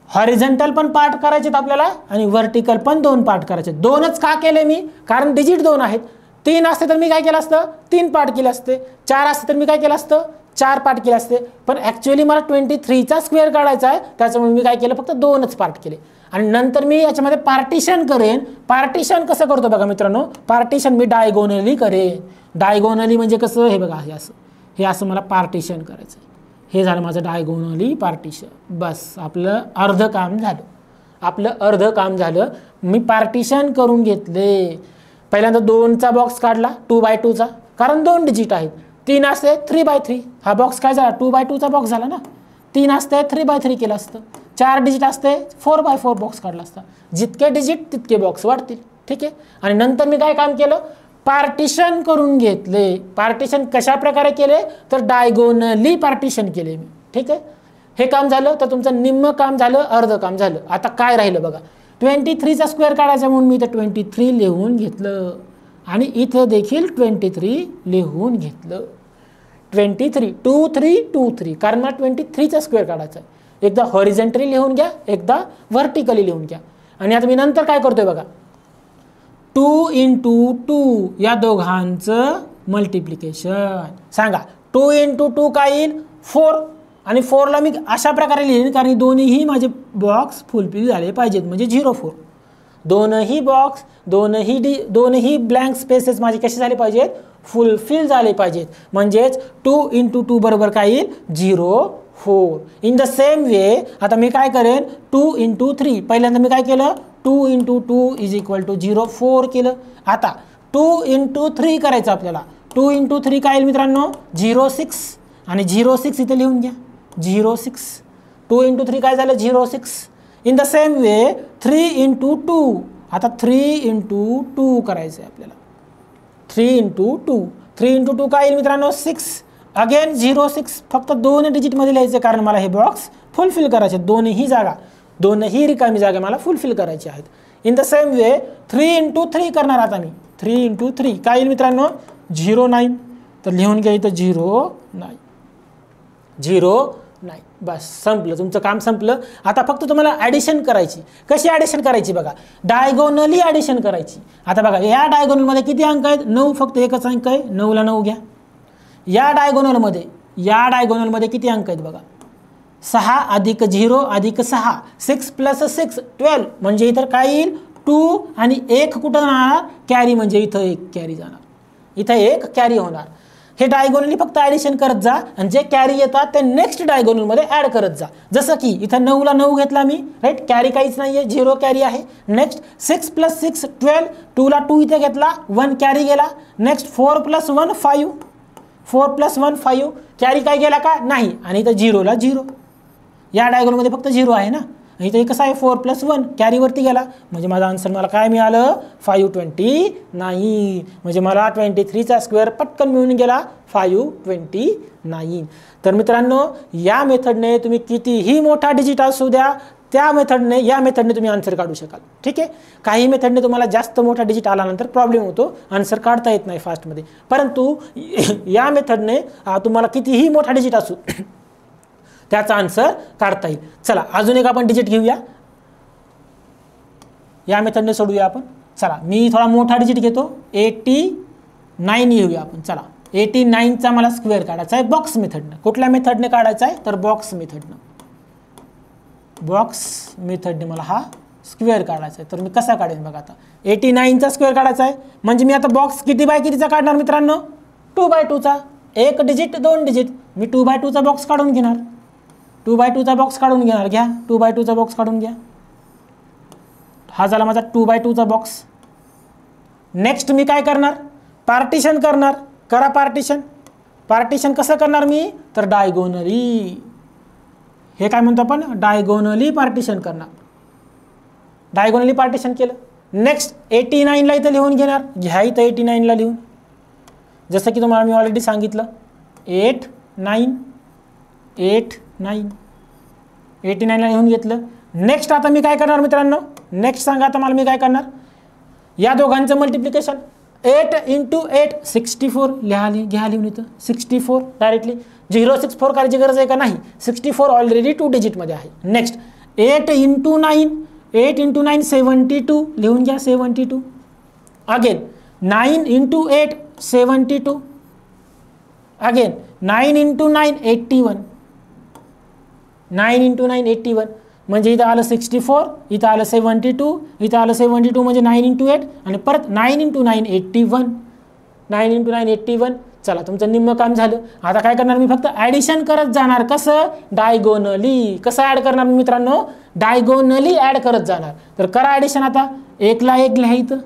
हॉरिझॉन्टल पण पार्ट करायचे आपल्याला आणि व्हर्टिकल पण 2 पार्ट करायचे. 2च का केले मी? कारण डिजिट 2 आहेत. 3 असते तर मी काय केलं असतं 3 पार्ट केले असते. 4 असते तर मी काय केलं असतं 4 पार्ट केले असते. पण ॲक्च्युअली मला 23चा स्क्वेअर काढायचा आहे, त्याच्यामुळे मी काय केलं फक्त 2च पार्ट केले. आणि नंतर मी याच्यामध्ये पार्टिशन करेन. पार्टिशन कसं करतो बघा मित्रांनो, पार्टिशन मी डायगोनली करेन. डायगोनली म्हणजे कसं, हे बघा हे असं मला पार्टिशन करायचं. हे झालं माझं डायगोनली पार्टिशन. बस आपलं अर्ध काम झालं, आपलं अर्ध काम झालं. मी पार्टिशन करून घेतले. पहिल्यांदा 2चा बॉक्स काढला 2x2चा, कारण 2 डिजिट आहेत. 3 असते 3x3, हा बॉक्स काय झाला 2x2चा बॉक्स झाला ना. 3 असते 3x3 केलं असतं. 4 डिजिट असते 4x4 बॉक्स काढला असता. जितके डिजिट तितके बॉक्स वाढतील. ठीक आहे, आणि नंतर मी काय काम केलं, पार्टिशन करून घेतले. पार्टिशन कशा प्रकारे केले तर डायगोनली पार्टिशन केले मी. ठीक आहे, हे काम झालं तर तुमचं निम्म काम झालं, अर्ध काम झालं. आता काय राहिलं बघा, 23चा स्क्वेअर काढायचा म्हणून मी इथं 23 लिहून घेतलं आणि इथं देखील 23 लिहून घेतलं. 23 2 3 2 3, कारण मला 23चा स्क्वेअर काढायचा आहे. एकदा हॉरिझॉन्टली लिहून घ्या, एकदा व्हर्टिकली लिहून घ्या. आणि आता मी नंतर काय करतोय बघा, 2 × 2 या दोघांचं मल्टिप्लिकेशन. सांगा 2 × 2 काय येईल 4. आणि 4ला मी अशा प्रकारे लिहिन कारण दोन्हीही माझे बॉक्स फुलफिल झाले पाहिजेत, म्हणजे 0 4. दोनही बॉक्स दोनही ब्लँक स्पेसेस माझे कसे झाले पाहिजेत, फुलफिल झाले पाहिजेत. म्हणजेच 2 × 2 बरोबर काय येईल 0 4. इन द सेम वे आता मी काय करेन 2 × 3. पहिल्यांदा मी काय केलं 2 × 2 = 0 4 केलं. आता 2 × 3 करायचं आपल्याला. 2 × 3 काय येईल मित्रांनो 0 6. आणि 0 6 इथे लिहून घ्या 0 6. 2 × 3 काय झालं 0 6. इन द सेम वे 3 × 2 आता 3 × 2 करायचं आहे आपल्याला. 3 × 2, 3 × 2 काय येईल मित्रांनो 6. अगेन 0 6 फक्त 2 डिजिटमध्ये लिहायचं कारण मला हे बॉक्स फुलफिल करायचे. दोन्ही जागा, दोनही रिकामी जागा मला फुलफिल करायची आहेत. इन द सेम वे 3 × 3 करणार आता मी. 3 × 3 काय येईल मित्रांनो 0 9. तर लिहून घ्या इथं 0 9, 0 9. बस संपलं, तुमचं काम संपलं. आता फक्त तुम्हाला ॲडिशन करायची. कशी ॲडिशन करायची बघा, डायगोनली ॲडिशन करायची. आता बघा या डायगोनलमध्ये किती अंक आहेत 9, फक्त एकच अंक आहे. 9ला 9 घ्या. या डायगोनलमध्ये किती अंक आहेत बघा 6 + 0 + 6, 6 + 6 12. म्हणजे इथं काय येईल 2 आणि 1 कुठं जाणार कॅरी, म्हणजे इथं 1 कॅरी जाणार, इथं 1 कॅरी होणार. हे डायगोनली फक्त ॲडिशन करत जा आणि जे कॅरी येतात ते नेक्स्ट डायगोनलमध्ये ॲड करत जा. जसं की इथं 9ला 9 घेतला मी, राईट, कॅरी काहीच नाही आहे, 0 कॅरी आहे. नेक्स्ट 6 + 6 12, 2ला 2 इथे घेतला, 1 कॅरी गेला. नेक्स्ट 4 + 1 5, 4 + 1 5, कॅरी काय गेला का नाही. आणि इथं 0ला 0, या डायगोनलमध्ये फक्त 0 आहे ना. इथं कसं आहे 4 + 1 कॅरीवरती गेला, म्हणजे माझा आन्सर मला काय मिळालं 529. म्हणजे मला 23चा स्क्वेअर पटकन मिळून गेला 529. तर मित्रांनो या मेथडने तुम्ही कितीही मोठा डिजिट असू द्या, त्या मेथडने या मेथडने तुम्ही आन्सर काढू शकाल. ठीक आहे. काही मेथडने तुम्हाला जास्त मोठा डिजिट आल्यानंतर प्रॉब्लेम होतो, आन्सर काढता येत नाही फास्टमध्ये. परंतु या मेथडने तुम्हाला कितीही मोठा डिजिट असू त्याचा आन्सर काढता येईल. चला अजून एक आपण डिजिट घेऊया, या मेथडने सोडूया आपण. चला मी थोडा मोठा डिजिट घेतो, 89 घेऊया आपण. चला 89चा मला स्क्वेअर काढायचा आहे बॉक्स मेथडनं. कुठल्या मेथडने काढायचा आहे तर बॉक्स मेथडनं. बॉक्स मेथडने मला हा स्क्वेअर काढायचा आहे. तर मी कसा काढेन बघा, आता 89चा स्क्वेअर काढायचा आहे म्हणजे मी आता बॉक्स किती बाय कितीचा काढणार मित्रांनो 2/2चा. 1 डिजिट 2 डिजिट, मी 2/2चा बॉक्स काढून घेणार. 2/2चा बॉक्स काढून घेणार, घ्या 2/2चा बॉक्स काढून घ्या. हा झाला माझा 2/2चा बॉक्स. नेक्स्ट मी काय करणार पार्टिशन करणार. करा पार्टिशन. पार्टिशन कसं करणार मी तर डायगोनली. हे काय म्हणतो आपण डायगोनली पार्टिशन करणार. डायगोनली पार्टिशन केलं. नेक्स्ट 89ला इथं लिहून घेणार, घ्या इथं 89ला लिहून. जसं की तुम्हाला मी ऑलरेडी सांगितलं 8 9 8 9, 89ला लिहून घेतलं. नेक्स्ट आता मी काय करणार मित्रांनो, नेक्स्ट सांगा आता मला मी काय करणार. या दोघांचं मल्टिप्लिकेशन 8 × 8 64 घ्या लिहून इथं 64 डायरेक्टली. 064 करायची गरज आहे का नाही, 64 ऑलरेडी 2 डिजिटमध्ये आहे. नेक्स्ट 8 × 9, 8 × 9 72 लिहून घ्या 72. Again 9 × 8 72, again 9 × 9 81, 9 × 9 81. म्हणजे इथं आलं 64, इथं आलं 72, इथं आलं 72 म्हणजे 9 × 8 आणि परत 9 × 9 81, 9 × 9 81. चला तुमचं निम्म काम झालं. आता काय करणार मी फक्त ॲडिशन करत जाणार. कसं डायगोनली. कसं ॲड करणार मी मित्रांनो डायगोनली ॲड करत जाणार. तर करा ॲडिशन. आता 1ला 1 लिहा इथं.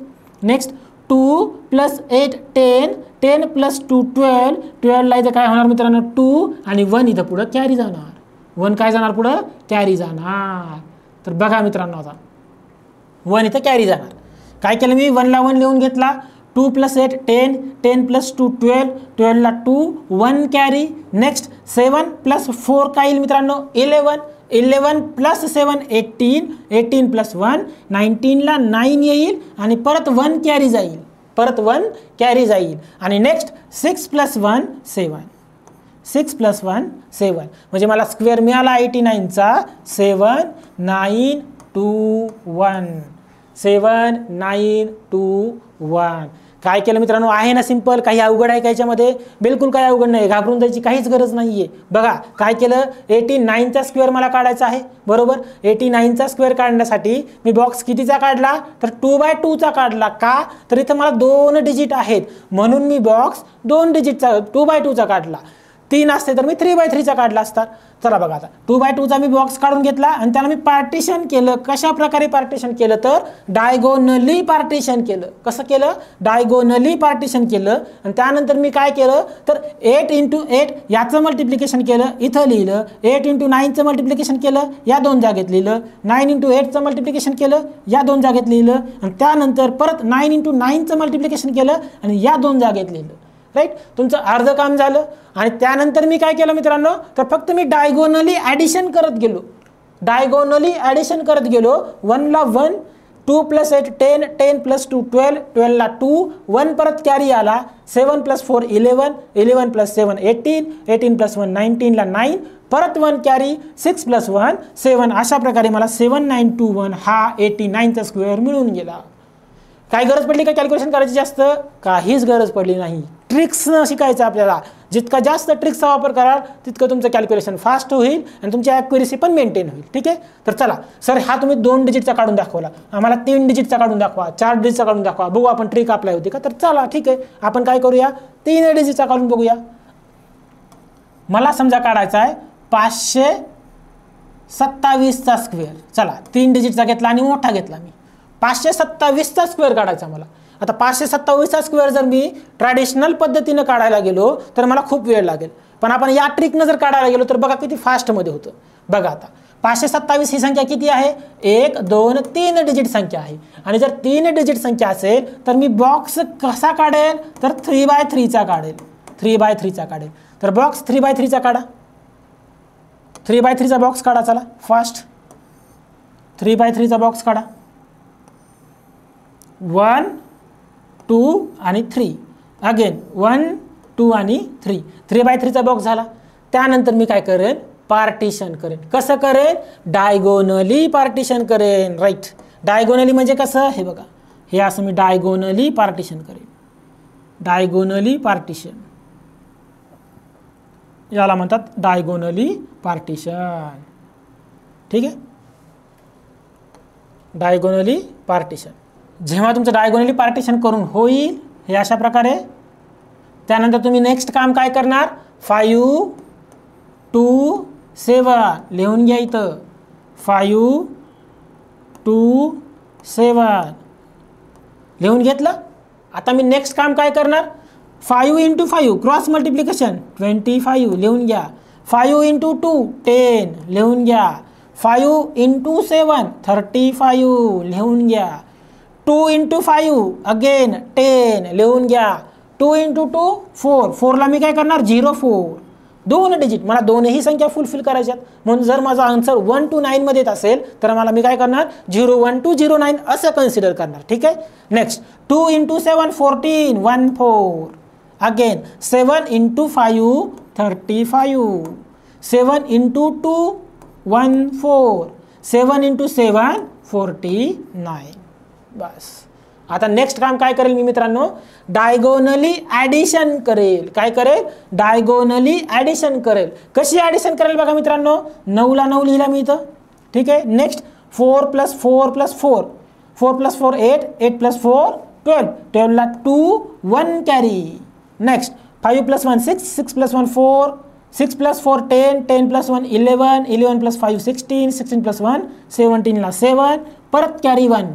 नेक्स्ट 2 + 8 10, 10 + 2 12, 12ला इथं काय होणार मित्रांनो 2 आणि 1 इथं पुढं कॅरी जाणार. 1 काय जाणार पुढं कॅरी जाणार. तर बघा मित्रांनो आता 1 इथं कॅरी जाणार. काय केलं मी 1ला 1 लिहून घेतला. 2 + 8 10, 10 + 2 12, 12ला 2 1 कॅरी. नेक्स्ट 7 + 4 काय येईल मित्रांनो 11, 11 + 7 18, 18 + 1 19ला 9 येईल आणि परत 1 कॅरी जाईल, परत 1 कॅरी जाईल. आणि नेक्स्ट 6 + 1 7, 6 + 1 7. म्हणजे मला स्क्वेअर मिळाला 89चा 7 9 2 1, 7 9 2 1. काय केलं मित्रांनो आहे ना सिंपल. काही अवघड आहे का याच्यामध्ये, बिलकुल काही अवघड नाही. घाबरून जायची काहीच गरज नाही आहे. बघा काय केलं 89चा स्क्वेअर मला काढायचा आहे बरोबर. 89चा स्क्वेअर काढण्यासाठी मी बॉक्स कितीचा काढला तर 2/2चा काढला. का तर इथं मला 2 डिजिट आहेत म्हणून मी बॉक्स 2 डिजिटचा 2/2चा काढला. 3 असते तर मी 3/3चा काढला असता. चला बघा आता 2/2चा मी बॉक्स काढून घेतला आणि त्याला मी पार्टिशन केलं. कशा प्रकारे पार्टिशन केलं तर डायगोनली पार्टिशन केलं. कसं केलं? डायगोनली पार्टिशन केलं. आणि त्यानंतर मी काय केलं तर 8 × 8 याचं मल्टिप्लिकेशन केलं, इथं लिहिलं. 8 × 9चं मल्टिप्लिकेशन केलं, या 2 जागेत लिहिलं. 9 × 8चं मल्टिप्लिकेशन केलं, या 2 जागेत लिहिलं. आणि त्यानंतर परत 9 × 9चं मल्टिप्लिकेशन केलं आणि या 2 जागेत लिहिलं. राईट, तुमचं अर्धं काम झालं. आणि त्यानंतर मी काय केलं मित्रांनो तर फक्त मी डायगोनली ॲडिशन करत गेलो. डायगोनली ॲडिशन करत गेलो. 1 ला 1, 2 + 8 10, 10 + 2 12, 12 ला 2, 1 परत कॅरी आला. 7 + 4 11, 11 + 7 18, 18 + 1 19 ला 9, परत 1 कॅरी, 6 + 1 7. अशा प्रकारे मला 7921 हा 89चा स्क्वेअर मिळून गेला. काय गरज पडली का कॅल्क्युलेशन करायची जास्त? काहीच गरज पडली नाही. ट्रिक्सनं शिकायचं आपल्याला. जितका जास्त ट्रिक्सचा वापर कराल तितकं तुमचं कॅल्क्युलेशन फास्ट होईल आणि तुमची ॲक्युरेसी पण मेंटेन होईल. ठीक आहे, तर चला सर हा तुम्ही 2 डिजिटचा काढून दाखवला, आम्हाला 3 डिजिटचा काढून दाखवा, 4 डिजिटचा काढून दाखवा, बघू आपण ट्रिक अप्लाय होती का. तर चला ठीक आहे, आपण काय करूया 3 डिजिटचा काढून बघूया. मला समजा काढायचा आहे 527चा स्क्वेअर. चला 3 डिजिटचा घेतला आणि मोठा घेतला मी. 527चा स्क्वेअर काढायचा मला. आता 527चा स्क्वेअर जर मी ट्रॅडिशनल पद्धतीनं काढायला गेलो तर मला खूप वेळ लागेल. पण आपण या ट्रिकनं जर काढायला गेलो तर बघा किती फास्टमध्ये होतं. बघा आता 527 ही संख्या किती आहे? 1 2 3 डिजिट संख्या आहे. आणि जर 3 डिजिट संख्या असेल तर मी बॉक्स कसा काढेल तर 3/3चा काढेल. 3/3चा काढेल. तर बॉक्स 3/3चा काढा. 3/3चा बॉक्स काढा. चला फास्ट 3/3चा बॉक्स काढा. 1 2 आणि 3. अगेन 1 2 आणि 3. 3/3चा बॉक्स झाला. त्यानंतर मी काय करेन? पार्टिशन करेन. कसं करेन? डायगोनली पार्टिशन करेन. राईट, डायगोनली म्हणजे कसं? हे बघा, हे असं मी डायगोनली पार्टिशन करेन. डायगोनली पार्टिशन याला म्हणतात डायगोनली पार्टिशन. ठीक आहे, डायगोनली पार्टिशन. जेव्हा तुमचं डायगोनली पार्टिशन करून होईल हे अशा प्रकारे, त्यानंतर तुम्ही नेक्स्ट काम काय करणार? 5 2 7 लिहून घ्या इथं. 5 2 7 लिहून घेतलं. आता मी नेक्स्ट काम काय करणार? 5 × 5 क्रॉस मल्टिप्लिकेशन 25 लिहून घ्या. 5 × 2 10 लिहून घ्या. 5 × 7 35 लिहून घ्या. 2 × 5 अगेन 10 लिहून घ्या. 2 × 2 4. 4ला मी काय करणार? 0 4. 2 डिजिट. मला दोनही संख्या फुलफिल करायच्यात. म्हणून जर माझा आन्सर 1 to 9 मध्ये येत असेल तर मला मी काय करणार? 01 to 09 असं कन्सिडर करणार. ठीक आहे, नेक्स्ट 2 × 7 14 1 4. अगेन 7 × 5 35. 7 × 2 1 4. 7 × 7 49. बस. आता नेक्स्ट काम काय करेल मी मित्रांनो? डायगोनली ॲडिशन करेल. काय करेल? डायगोनली ॲडिशन करेल. कशी ॲडिशन करेल बघा मित्रांनो. 9 ला 9 लिहिला मी इथं. ठीक आहे, नेक्स्ट 4 + 4 + 4. 4 + 4 8, 8 + 4 12. 12 ला 2 1 कॅरी. नेक्स्ट 5 + 1 6, 6 + 1 4, 6 + 4 10, 10 + 1 11, 11 + 5 16, 16 + 1 17 ला 7, परत कॅरी 1.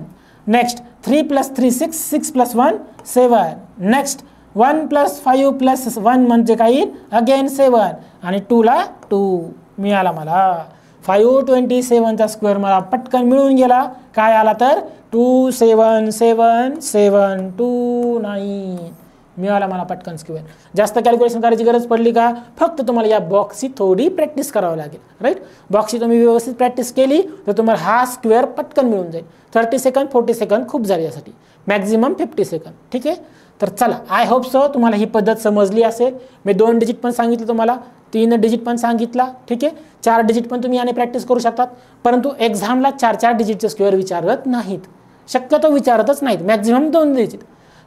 नेक्स्ट 3 + 3 6, 6 + 1 7. नेक्स्ट 1 + 5 + 1 म्हणजे काय? अगेन 7 आणि 2 ला 2 मिळाला मला. 527चा स्क्वेअर मला पटकन मिळून गेला. काय आला तर 277,729 मिळाला मला पटकन स्क्वेअर. जास्त कॅल्क्युलेशन करायची गरज पडली का? फक्त तुम्हाला या बॉक्सची थोडी प्रॅक्टिस करावी लागेल. राईट, बॉक्सची तुम्ही व्यवस्थित प्रॅक्टिस केली तर तुम्हाला हा स्क्वेअर पटकन मिळून जाईल. 30 सेकंद 40 सेकंद खूप झाले यासाठी. Maximum 50 second. ठीक आहे, तर चला आय होप सो तुम्हाला ही पद्धत समजली असेल. मी 2 डिजिट पण सांगितलं तुम्हाला, 3 डिजिट पण सांगितला. ठीक आहे, 4 डिजिट पण तुम्ही याने प्रॅक्टिस करू शकतात. परंतु एक्झामला 4-4 डिजिटचे स्क्वेअर विचारत नाहीत, शक्यतो विचारतच नाहीत. Maximum 2 digit.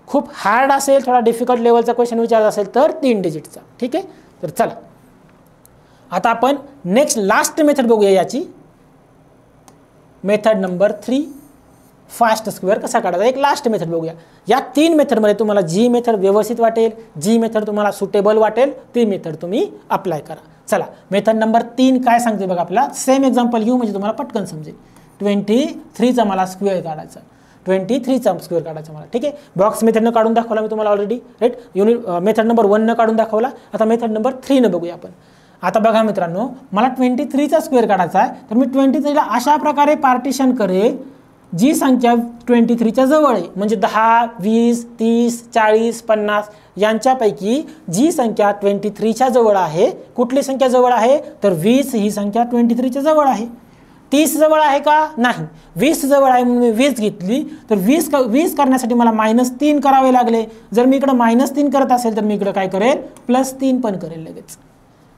खूप हार्ड असेल, थोडा डिफिकल्ट लेवलचा क्वेश्चन विचारत असेल तर 3 डिजिटचा. ठीक आहे, तर चला आता आपण नेक्स्ट लास्ट मेथड बघूया. याची मेथड नंबर 3. फास्ट स्क्वेअर कसा काढायचा. एक लास्ट मेथड बघूया. या 3 मेथडमध्ये तुम्हाला जी मेथड व्यवस्थित वाटेल, जी मेथड तुम्हाला सुटेबल वाटेल ती मेथड तुम्ही अप्लाय करा. चला मेथड नंबर 3 काय सांगते बघा आपला. सेम एक्झाम्पल घेऊ म्हणजे तुम्हाला पटकन समजेल. 23चा मला स्क्वेअर काढायचा, 23चा स्क्वेअर काढायचा मला. ठीक आहे. बॉक्स मेथडनं काढून दाखवला मी तुम्हाला ऑलरेडी, राईट. मेथड नंबर 1 काढून दाखवला. आता मेथड नंबर 3 बघूया आपण. आता बघा मित्रांनो, मला 23चा स्क्वेअर काढायचा आहे, तर मी 23ला अशा प्रकारे पार्टिशन करेल जी संख्या 23च्या जवळ आहे. म्हणजे 10, 20, 30, 40, 50 यांच्यापैकी जी संख्या 23च्या जवळ आहे. कुठली संख्या जवळ आहे तर 20 ही संख्या 23च्या जवळ आहे. 30 जवळ आहे का नाही, 20 जवळ आहे म्हणून मी 20 घेतली. तर 20 करण्यासाठी मला -3 करावे लागले. जर मी इकडं -3 करत असेल तर मी इकडं काय करेल +3 पण करेल लगेच.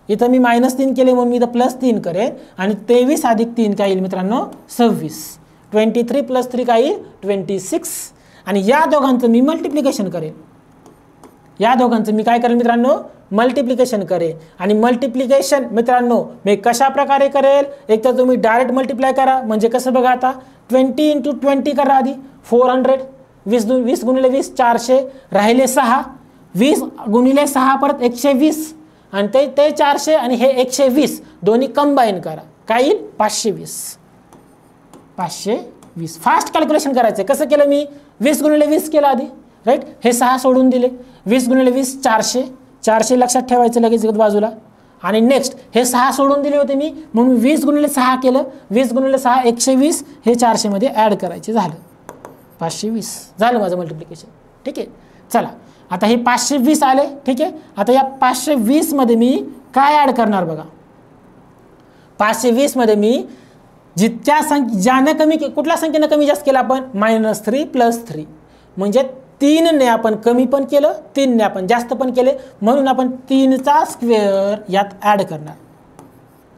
इथं मी -3 केले म्हणून मी इथं +3 करेल आणि 23 + 3 काय येईल मित्रांनो 26. 23 + 3 काय येईल 26. आणि या दोघांचं मी मल्टिप्लिकेशन करेन. या दोघांचं मी काय करेन मित्रांनो मल्टिप्लिकेशन करेन. आणि मल्टिप्लिकेशन मित्रांनो मी कशा प्रकारे करेल. एक तर तुम्ही डायरेक्ट मल्टिप्लाय करा. म्हणजे कसं बघा आता 20 × 20 करा आधी 400. 20 × 20 400 राहिले 6. 20 × 6 परत 120 आणि ते 400 आणि हे 120 दोन्ही कंबाईन करा. काय येईल 520. 520 फास्ट कॅल्क्युलेशन करायचं. कसं केलं मी 20 × 20 केलं आधी, राईट. हे 6 सोडून दिले. 20 × 20 400. 400 लक्षात ठेवायचं लगेच बाजूला. आणि नेक्स्ट हे 6 सोडून दिले होते मी म्हणून 20 × 6 केलं. 20 × 6 120 हे 400 मध्ये ॲड करायचे. झालं 520. झालं माझं मल्टिप्लिकेशन. ठीक आहे. चला आता हे 520 आले. ठीक आहे. आता या 520 मध्ये मी काय ॲड करणार बघा. 520 मध्ये मी जितक्या ज्यानं कमी कुठल्या संख्येनं कमी जास्त केलं आपण -3 + 3 म्हणजे 3ने आपण कमी पण केलं, 3ने आपण जास्त पण केले. म्हणून आपण 3चा स्क्वेअर यात ॲड करणार.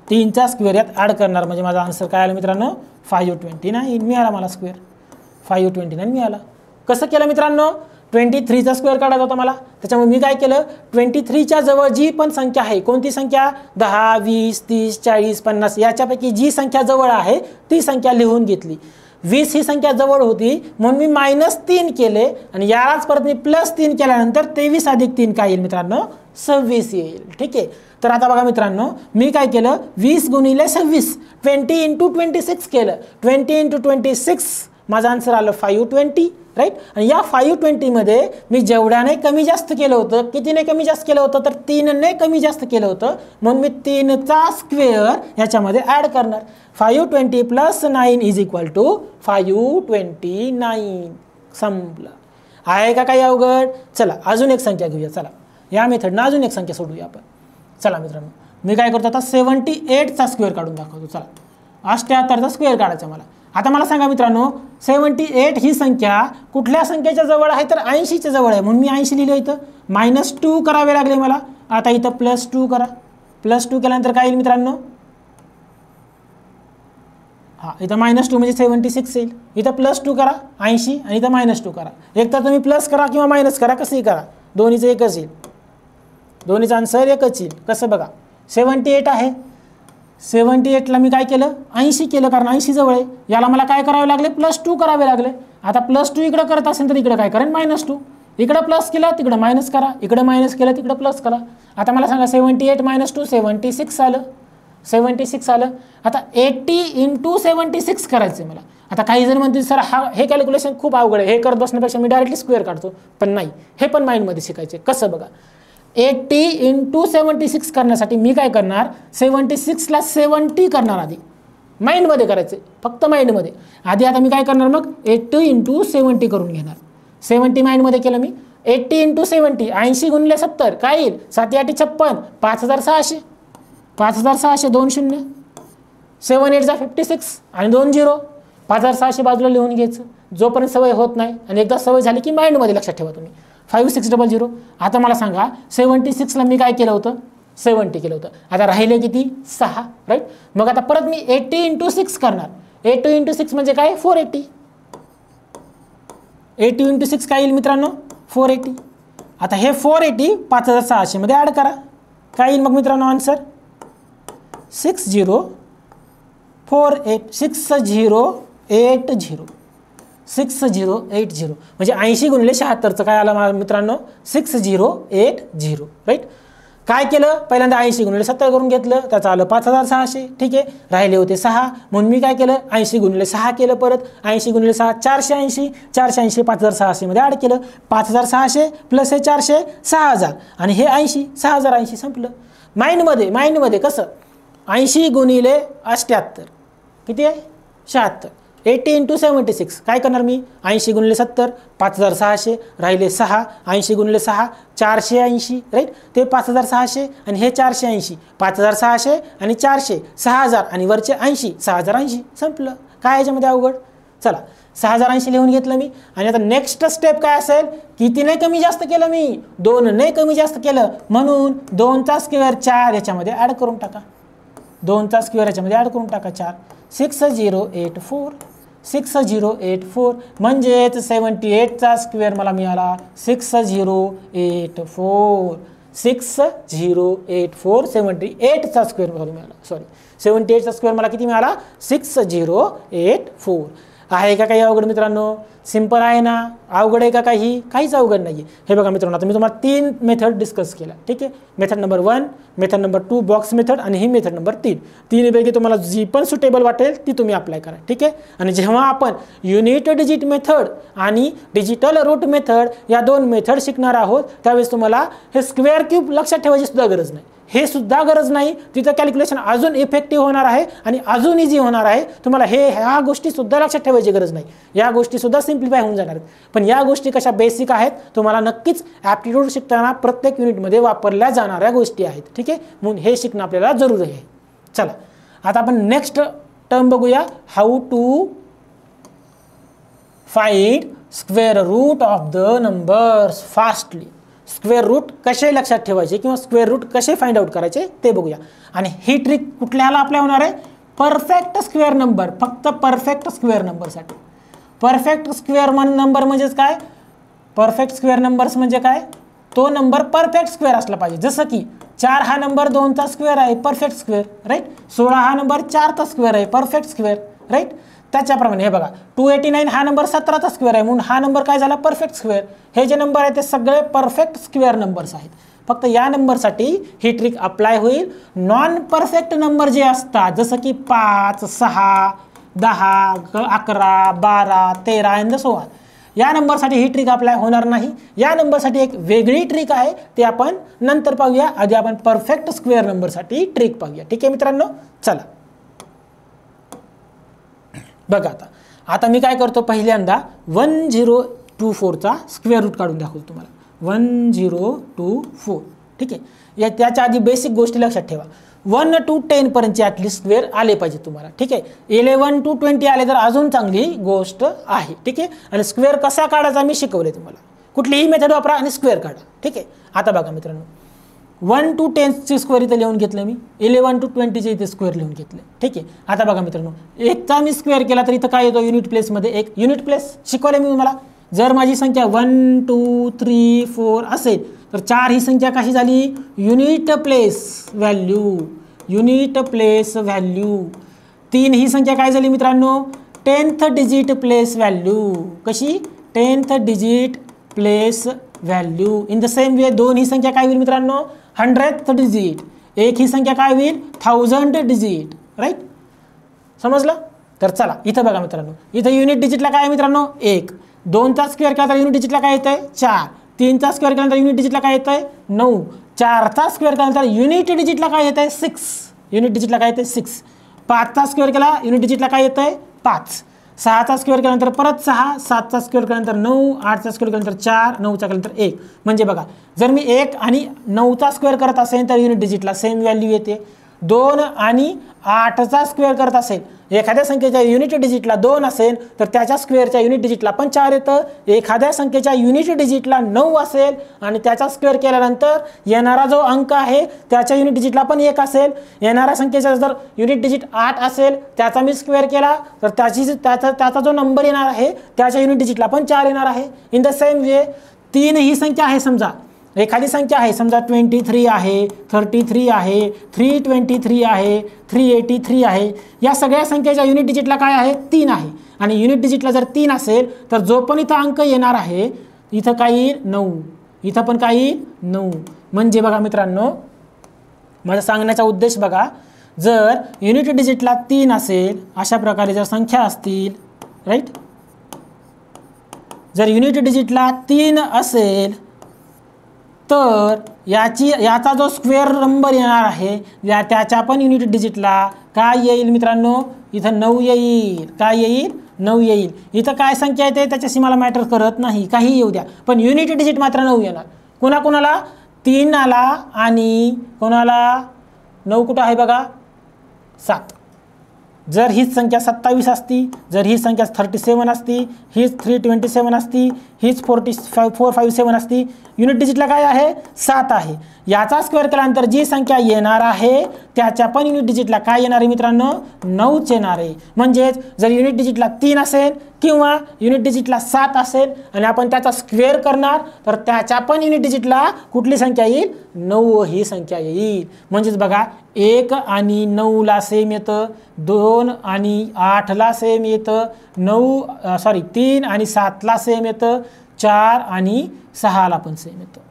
3चा स्क्वेअर यात ॲड करणार म्हणजे माझा आन्सर काय आला मित्रांनो 529 मिळाला मला स्क्वेअर. 529 मिळाला. कसं केलं मित्रांनो 23चा स्क्वेअर काढायचा होता मला. त्याच्यामुळे मी काय केलं 23च्या जवळ जी पण संख्या आहे, कोणती संख्या 10, 20, 30, 40, 50 याच्यापैकी जी संख्या जवळ आहे ती संख्या लिहून घेतली. 20 ही संख्या जवळ होती म्हणून मी -3 केले आणि यालाच परत मी +3 केल्यानंतर 23 + 3 काय येईल मित्रांनो 26 येईल. ठीक आहे. तर आता बघा मित्रांनो मी काय केलं 20 × 26 20 × 26 केलं. 20 × 26 माझं आन्सर आलं 520, राईट. आणि या 520 मध्ये मी जेवढ्याने कमी जास्त केलं होतं, कितीने कमी जास्त केलं होतं तर 3ने कमी जास्त केलं होतं म्हणून मी 3चा स्क्वेअर याच्यामध्ये ॲड करणार. 520 + 9 = 529. संपलं. आहे का काही अवघड. चला अजून एक संख्या घेऊया. चला या मेथडनं अजून एक संख्या सोडूया आपण. चला मित्रांनो मी काय करतो आता 78चा स्क्वेअर काढून दाखवतो. चला 78चा स्क्वेअर काढायचा मला. आता मला सांगा मित्रांनो 78 ही संख्या कुठल्या संख्येच्या जवळ आहे तर 80च्या जवळ आहे म्हणून मी 80 लिहिलं. इथं -2 करावे लागले मला. आता इथं +2 करा. +2 केल्यानंतर काय येईल मित्रांनो इथं -2 म्हणजे 76 येईल. इथं +2 करा 80 आणि इथं -2 करा. एक तर तुम्ही प्लस करा किंवा मायनस करा कसंही करा दोन्हीचं एकच येईल. दोन्हीचा आन्सर एकच येईल. कसं बघा 78 आहे. 78ला मी काय केलं 80 केलं कारण 80 जवळ आहे. याला मला काय करावे लागले +2 करावे लागले. आता +2 इकडं करत असेल तर इकडं काय करेन -2. इकडं प्लस केलं तिकडं मायनस करा. इकडं मायनस केलं तिकडं प्लस करा. आता मला सांगा 78 - 2 76 आलं. 76 आलं. आता 80 × 76 करायचं मला. आता काही जण म्हणतील सर हे कॅल्क्युलेशन खूप अवघड आहे, हे करत बसण्यापेक्षा मी डायरेक्टली स्क्वेअर काढतो. पण नाही, हे पण माइंडमध्ये शिकायचे. कसं बघा 80 × 76 करण्यासाठी मी काय करणार 76ला 70 करणार. आधी माइंडमध्ये करायचे, फक्त माइंडमध्ये. आधी आता मी काय करणार मग 80 × 70 करून घेणार. 70 माइंडमध्ये केलं मी. 80 × 70 80 × 70 काय येईल 7 8 56 5600. 5600 2 0 7 8 56 आणि 2 0 5600 बाजूला लिहून घ्यायचं जोपर्यंत सवय होत नाही. आणि एकदा सवय झाली की माइंडमध्ये लक्षात ठेवा तुम्ही 5600. आता मला सांगा 76ला मी काय केलं होतं 70 केलं होतं. आता राहिले किती 6, राईट. मग आता परत मी 80 × 6 करणार. 80 × 6 म्हणजे काय 480. 80 × 6 काय येईल मित्रांनो 480. आता हे 480 5600 मध्ये ॲड करा. काय येईल मग मित्रांनो आन्सर 6080. 6080 म्हणजे 80 गुणिले 76चं काय आलं मित्रांनो 6080 राईट. काय केलं पहिल्यांदा 80 गुणिले 70 करून घेतलं त्याचं आलं 5600 ठीक आहे. राहिले होते 6 म्हणून मी काय केलं 80 गुणिले 6 केलं परत 80 गुणिले 6 480 480 5600 मध्ये ॲड केलं 5600 प्लस हे 400 6000 आणि हे 80 6080 संपलं. माइंडमध्ये कसं 80 गुणिले 78 किती आहे 76 80 × 76 काय करणार मी 80 गुणिले 70 5600 राहिले 6 80 गुणिले 6 480 राईट ते 5600 आणि हे 480 5600 आणि 400 6000 आणि वरचे 80 6080 संपलं. काय याच्यामध्ये अवघड. चला 6080 लिहून घेतलं मी आणि आता नेक्स्ट स्टेप काय असेल कितीने कमी जास्त केलं मी 2 ने कमी जास्त केलं म्हणून 2चा स्क्वेअर 4 याच्यामध्ये ॲड करून टाका 2चा स्क्वेअर याच्यामध्ये ॲड करून टाका 4 6084 म्हणजेच 78चा स्क्वेअर मला मिळाला 6084 78चा स्क्वेअर मला मिळाला 78चा स्क्वेअर मला किती मिळाला 6084 आहे का काही अवघड मित्रांनो. सिंपल आहे ना अवघड आहे का काहीच अवघड नाही आहे. हे बघा मित्रांनो आता मी तुम्हाला 3 मेथड डिस्कस केला ठीक आहे. Method number 1 method number 2 box method आणि ही मेथड नंबर 3 तीनपैकी तुम्हाला जी पण सुटेबल वाटेल ती तुम्ही अप्लाय करा ठीक आहे. आणि जेव्हा आपण युनिट डिजिट मेथड आणि डिजिटल रूट मेथड या 2 मेथड शिकणार आहोत त्यावेळेस तुम्हाला हे स्क्वेअर क्यूब लक्षात ठेवायची सुद्धा गरज नाही हे सुद्धा गरज नाही. तिथं कॅल्क्युलेशन अजून इफेक्टिव्ह होणार आहे आणि अजून इझी होणार आहे. तुम्हाला ह्या गोष्टी सुद्धा लक्षात ठेवायची गरज नाही. या गोष्टी सुद्धा सिम्प्लिफाय होऊन जाणार आहेत. पण या गोष्टी कशा बेसिक आहेत तुम्हाला नक्कीच ॲप्टिट्यूड शिकताना प्रत्येक युनिटमध्ये वापरल्या जाणाऱ्या गोष्टी आहेत ठीक आहे. म्हणून हे शिकणं आपल्याला जरुरी आहे. चला आता आपण नेक्स्ट टर्म बघूया how to find square root of the numbers fastly. Square root कसे लक्षात ठेवायचे किंवा स्क्वेअर रूट कसे फाइंड आउट करायचे ते बघूया. आणि ही ट्रिक कुठल्याला अप्लाय होणार आहे परफेक्ट स्क्वेअर नंबर फक्त परफेक्ट स्क्वेअर नंबरसाठी. परफेक्ट स्क्वेअर नंबर म्हणजेच काय परफेक्ट स्क्वेअर नंबर्स म्हणजे काय तो नंबर परफेक्ट स्क्वेअर असला पाहिजे. जसं की 4 हा नंबर 2चा स्क्वेअर आहे परफेक्ट स्क्वेअर राईट. 16 हा नंबर 4चा स्क्वेअर आहे परफेक्ट स्क्वेअर राईट. त्याच्याप्रमाणे हे बघा 289 हा नंबर 17चा स्क्वेअर आहे म्हणून हा नंबर काय झाला परफेक्ट स्क्वेअर. हे जे नंबर आहे ते सगळे परफेक्ट स्क्वेअर नंबर्स आहेत. फक्त या नंबरसाठी ही ट्रिक अप्लाय होईल. नॉन परफेक्ट नंबर जे असतात जसं की 5 6 10 11 12 13 आणि so on या नंबरसाठी ही ट्रिक अप्लाय होणार नाही. या नंबरसाठी एक वेगळी ट्रिक आहे ते आपण नंतर पाहूया. आधी आपण परफेक्ट स्क्वेअर नंबरसाठी ट्रिक पाहूया ठीक आहे मित्रांनो. चला बघा आता मी काय करतो पहिल्यांदा 1024चा स्क्वेअर रूट काढून दाखवतो तुम्हाला 1024 ठीक आहे. या त्याच्या आधी बेसिक गोष्टी लक्षात ठेवा 1 to 10 पर्यंतचे ॲटलिस्ट स्क्वेअर आले पाहिजे तुम्हाला ठीक आहे. 11 to 20 आले तर अजून चांगली गोष्ट आहे ठीक आहे. आणि स्क्वेअर कसा काढायचा मी शिकवले तुम्हाला. कुठलीही मेथड वापरा आणि स्क्वेअर काढा ठीक आहे. आता बघा मित्रांनो 1 to 10चे स्क्वेअर इथं लिहून घेतलं मी 11 to 20चे इथे स्क्वेअर लिहून घेतले ठीक आहे. आता बघा मित्रांनो एकचा मी स्क्वेअर केला तर इथं काय येतो युनिट प्लेसमध्ये एक युनिट प्लेस शिकवले मी तुम्हाला. जर माझी संख्या 1 2 3 4 असेल तर 4 ही संख्या कशी झाली युनिट प्लेस व्हॅल्यू 3 ही संख्या काय झाली मित्रांनो 10th डिजिट प्लेस व्हॅल्यू कशी 10th digit place value. In the same वे 2 ही संख्या काय होईल मित्रांनो 100th डिजिट. 1 ही संख्या काय होईल 1000 डिजिट राईट. समजलं. तर चला इथं बघा मित्रांनो इथं युनिट डिजिटला काय आहे मित्रांनो 1 2चा स्क्वेअर केला तर युनिट डिजिटला काय येतंय 4 3चा स्क्वेअर केल्यानंतर युनिट डिजिटला काय येतंय 9 4चा स्क्वेअर केल्यानंतर युनिट डिजिटला काय येतंय 6 युनिट डिजिटला काय येतंय 6 5चा स्क्वेअर केला युनिट डिजिटला काय येतंय 5 6चा स्क्वेअर केल्यानंतर परत 6 7चा स्क्वेअर केल्यानंतर 9 8चा स्क्वेअर केल्यानंतर 4 9चा केल्यानंतर 1 म्हणजे बघा जर मी 1 आणि 9चा स्क्वेअर करत असेल तर युनिट डिजिटला सेम व्हॅल्यू येते. 2 आणि 8चा स्क्वेअर करत असेल एखाद्या संख्येच्या युनिट डिजिटला 2 असेल तर त्याच्या स्क्वेअरच्या युनिट डिजिटला पण 4 येतं. एखाद्या संख्येच्या युनिट डिजिटला 9 असेल आणि त्याचा स्क्वेअर केल्यानंतर येणारा जो अंक आहे त्याच्या युनिट डिजिटला पण 1 असेल. येणाऱ्या संख्येचा जर युनिट डिजिट 8 असेल त्याचा मी स्क्वेअर केला तर त्याचा जो नंबर येणार आहे त्याच्या युनिट डिजिटला पण 4 येणार आहे. इन द सेम वे 3 ही संख्या आहे समजा एखादी संख्या आहे समजा 23 आहे, 33 आहे, 323 आहे, 383 आहे, या सगळ्या संख्येच्या युनिट डिजिटला काय आहे 3 आहे आणि युनिट डिजिटला जर 3 असेल तर जो पण इथं अंक येणार आहे इथं काय येईल 9, इथं पण काय येईल 9. म्हणजे बघा मित्रांनो माझा सांगण्याचा उद्देश बघा, जर युनिट डिजिटला 3 असेल अशा प्रकारे जर संख्या असतील राईट, जर युनिट डिजिटला 3 असेल तर याचा जो स्क्वेअर नंबर येणार आहे त्याच्या पण युनिट डिजिटला काय येईल मित्रांनो इथं 9 येईल. काय येईल 9 येईल. इथं काय संख्या येते त्याच्याशी मला मॅटर करत नाही, काही येऊ द्या, पण युनिट डिजिट मात्र 9 येणार. कोणाकोणाला 3 आला आणि कोणाला 9 कुठं आहे बघा 7. जर हीच संख्या 27 असती, जर ही संख्या 37 असती, हीच 327 असती, हीच 457 असती, युनिट डिजिटला काय आहे 7 आहे. याचा स्क्वेअर केल्यानंतर जी संख्या येणार आहे त्याच्या पण युनिट डिजिटला काय येणार आहे मित्रांनो 9च येणार आहे. म्हणजेच जर युनिट डिजिटला 3 असेल किंवा युनिट डिजिटला 7 असेल आणि आपण त्याचा स्क्वेअर करणार तर त्याच्या पण युनिट डिजिटला कुठली संख्या येईल 9 ही संख्या येईल. म्हणजेच बघा 1 आणि 9ला सेम येतं, 2 आणि 8ला सेम येतं, 3 आणि 7ला सेम येतं, 4 आणि 6ला पण सेम येतं,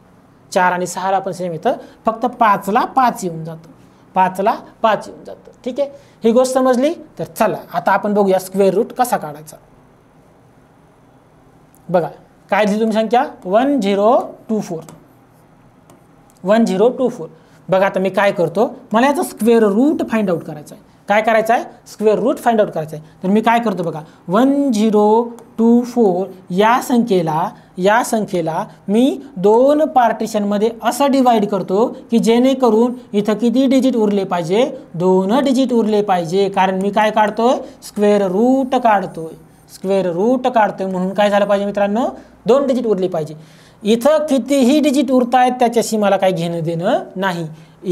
4 आणि 6ला पण सेम येतं, फक्त 5ला 5 येऊन जातं, 5ला 5 येऊन जातं. ठीक आहे, ही गोष्ट समजली. तर चला आता आपण बघूया स्क्वेअर रूट कसा काढायचा. बघा काय दिली तुम्ही संख्या 1024. 1024. बघा आता मी काय करतो, मला याचा स्क्वेअर रूट फाइंड आउट करायचा आहे. काय करायचं आहे स्क्वेअर रूट फाइंड आउट करायचं आहे. तर मी काय करतो बघा 1024 या संख्येला मी 2 पार्टिशनमध्ये असं डिवाइड करतो की जेणेकरून इथं किती डिजिट उरले पाहिजे 2 डिजिट उरले पाहिजे. कारण मी काय काढतोय स्क्वेअर रूट काढतोय, स्क्वेअर रूट काढतोय म्हणून काय झालं पाहिजे मित्रांनो 2 डिजिट उरली पाहिजे. इथं कितीही डिजिट उरतायत त्याच्याशी मला काही घेणं देणं नाही.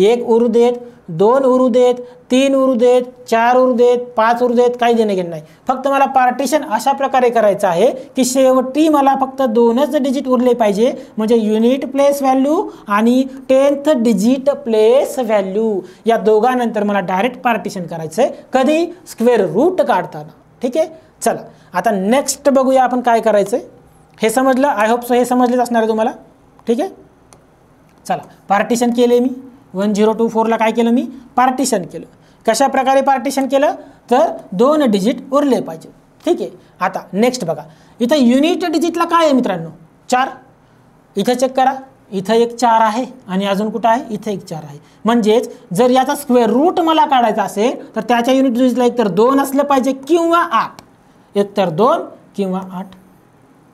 1 उरू देत, 2 उरू देत, 3 उरू देत, 4 उरू देत, 5 उरू देत, काही देणं घेणं नाही. फक्त मला पार्टिशन अशा प्रकारे करायचं आहे की शेवटी मला फक्त 2च डिजिट उरले पाहिजे. म्हणजे युनिट प्लेस व्हॅल्यू आणि 10th डिजिट प्लेस व्हॅल्यू या दोघांनंतर मला डायरेक्ट पार्टिशन करायचं आहे. कधी स्क्वेअर रूट काढताना. ठीक आहे, चला आता नेक्स्ट बघूया आपण काय करायचं आहे. हे समजलं, आय होप सो हे समजलेच असणार आहे तुम्हाला. ठीक आहे, चला पार्टिशन केले मी 1024ला काय केलं मी पार्टिशन केलं. कशा प्रकारे पार्टिशन केलं तर 2 डिजिट उरले पाहिजे. ठीक आहे, आता नेक्स्ट बघा इथं युनिट डिजिटला काय आहे मित्रांनो 4. इथं चेक करा, इथं एक 4 आहे आणि अजून कुठं आहे इथं एक 4 आहे. म्हणजेच जर याचा स्क्वेअर रूट मला काढायचा असेल तर त्याच्या युनिट डिजिटला एकतर 2 असलं पाहिजे किंवा 8, एकतर 2 किंवा 8,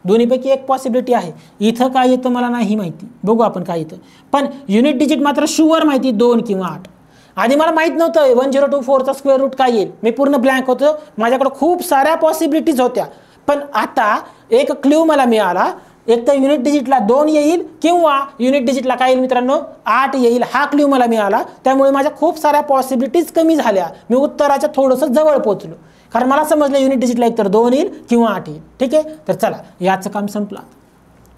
दोन्हीपैकी एक पॉसिबिलिटी आहे. इथं काय येतं मला नाही माहिती, बघू आपण काय येतं. पण युनिट डिजिट मात्र शुअर माहिती 2 किंवा 8. आधी मला माहीत नव्हतं 1024चा स्क्वेअर रूट काय येईल, मी पूर्ण ब्लँक होतो, माझ्याकडे खूप साऱ्या पॉसिबिलिटीज होत्या. पण आता एक क्ल्यू मला मिळाला, एक तर युनिट डिजिटला 2 येईल किंवा युनिट डिजिटला काय येईल मित्रांनो 8 येईल. हा क्ल्यू मला मिळाला, त्यामुळे माझ्या खूप साऱ्या पॉसिबिलिटीज कमी झाल्या. मी उत्तराच्या थोडंसं जवळ पोहोचलो कारण मला समजलं युनिट डिजिटला एकतर 2 येईल किंवा 8 येईल. ठीक आहे, तर चला याचं काम संपलं.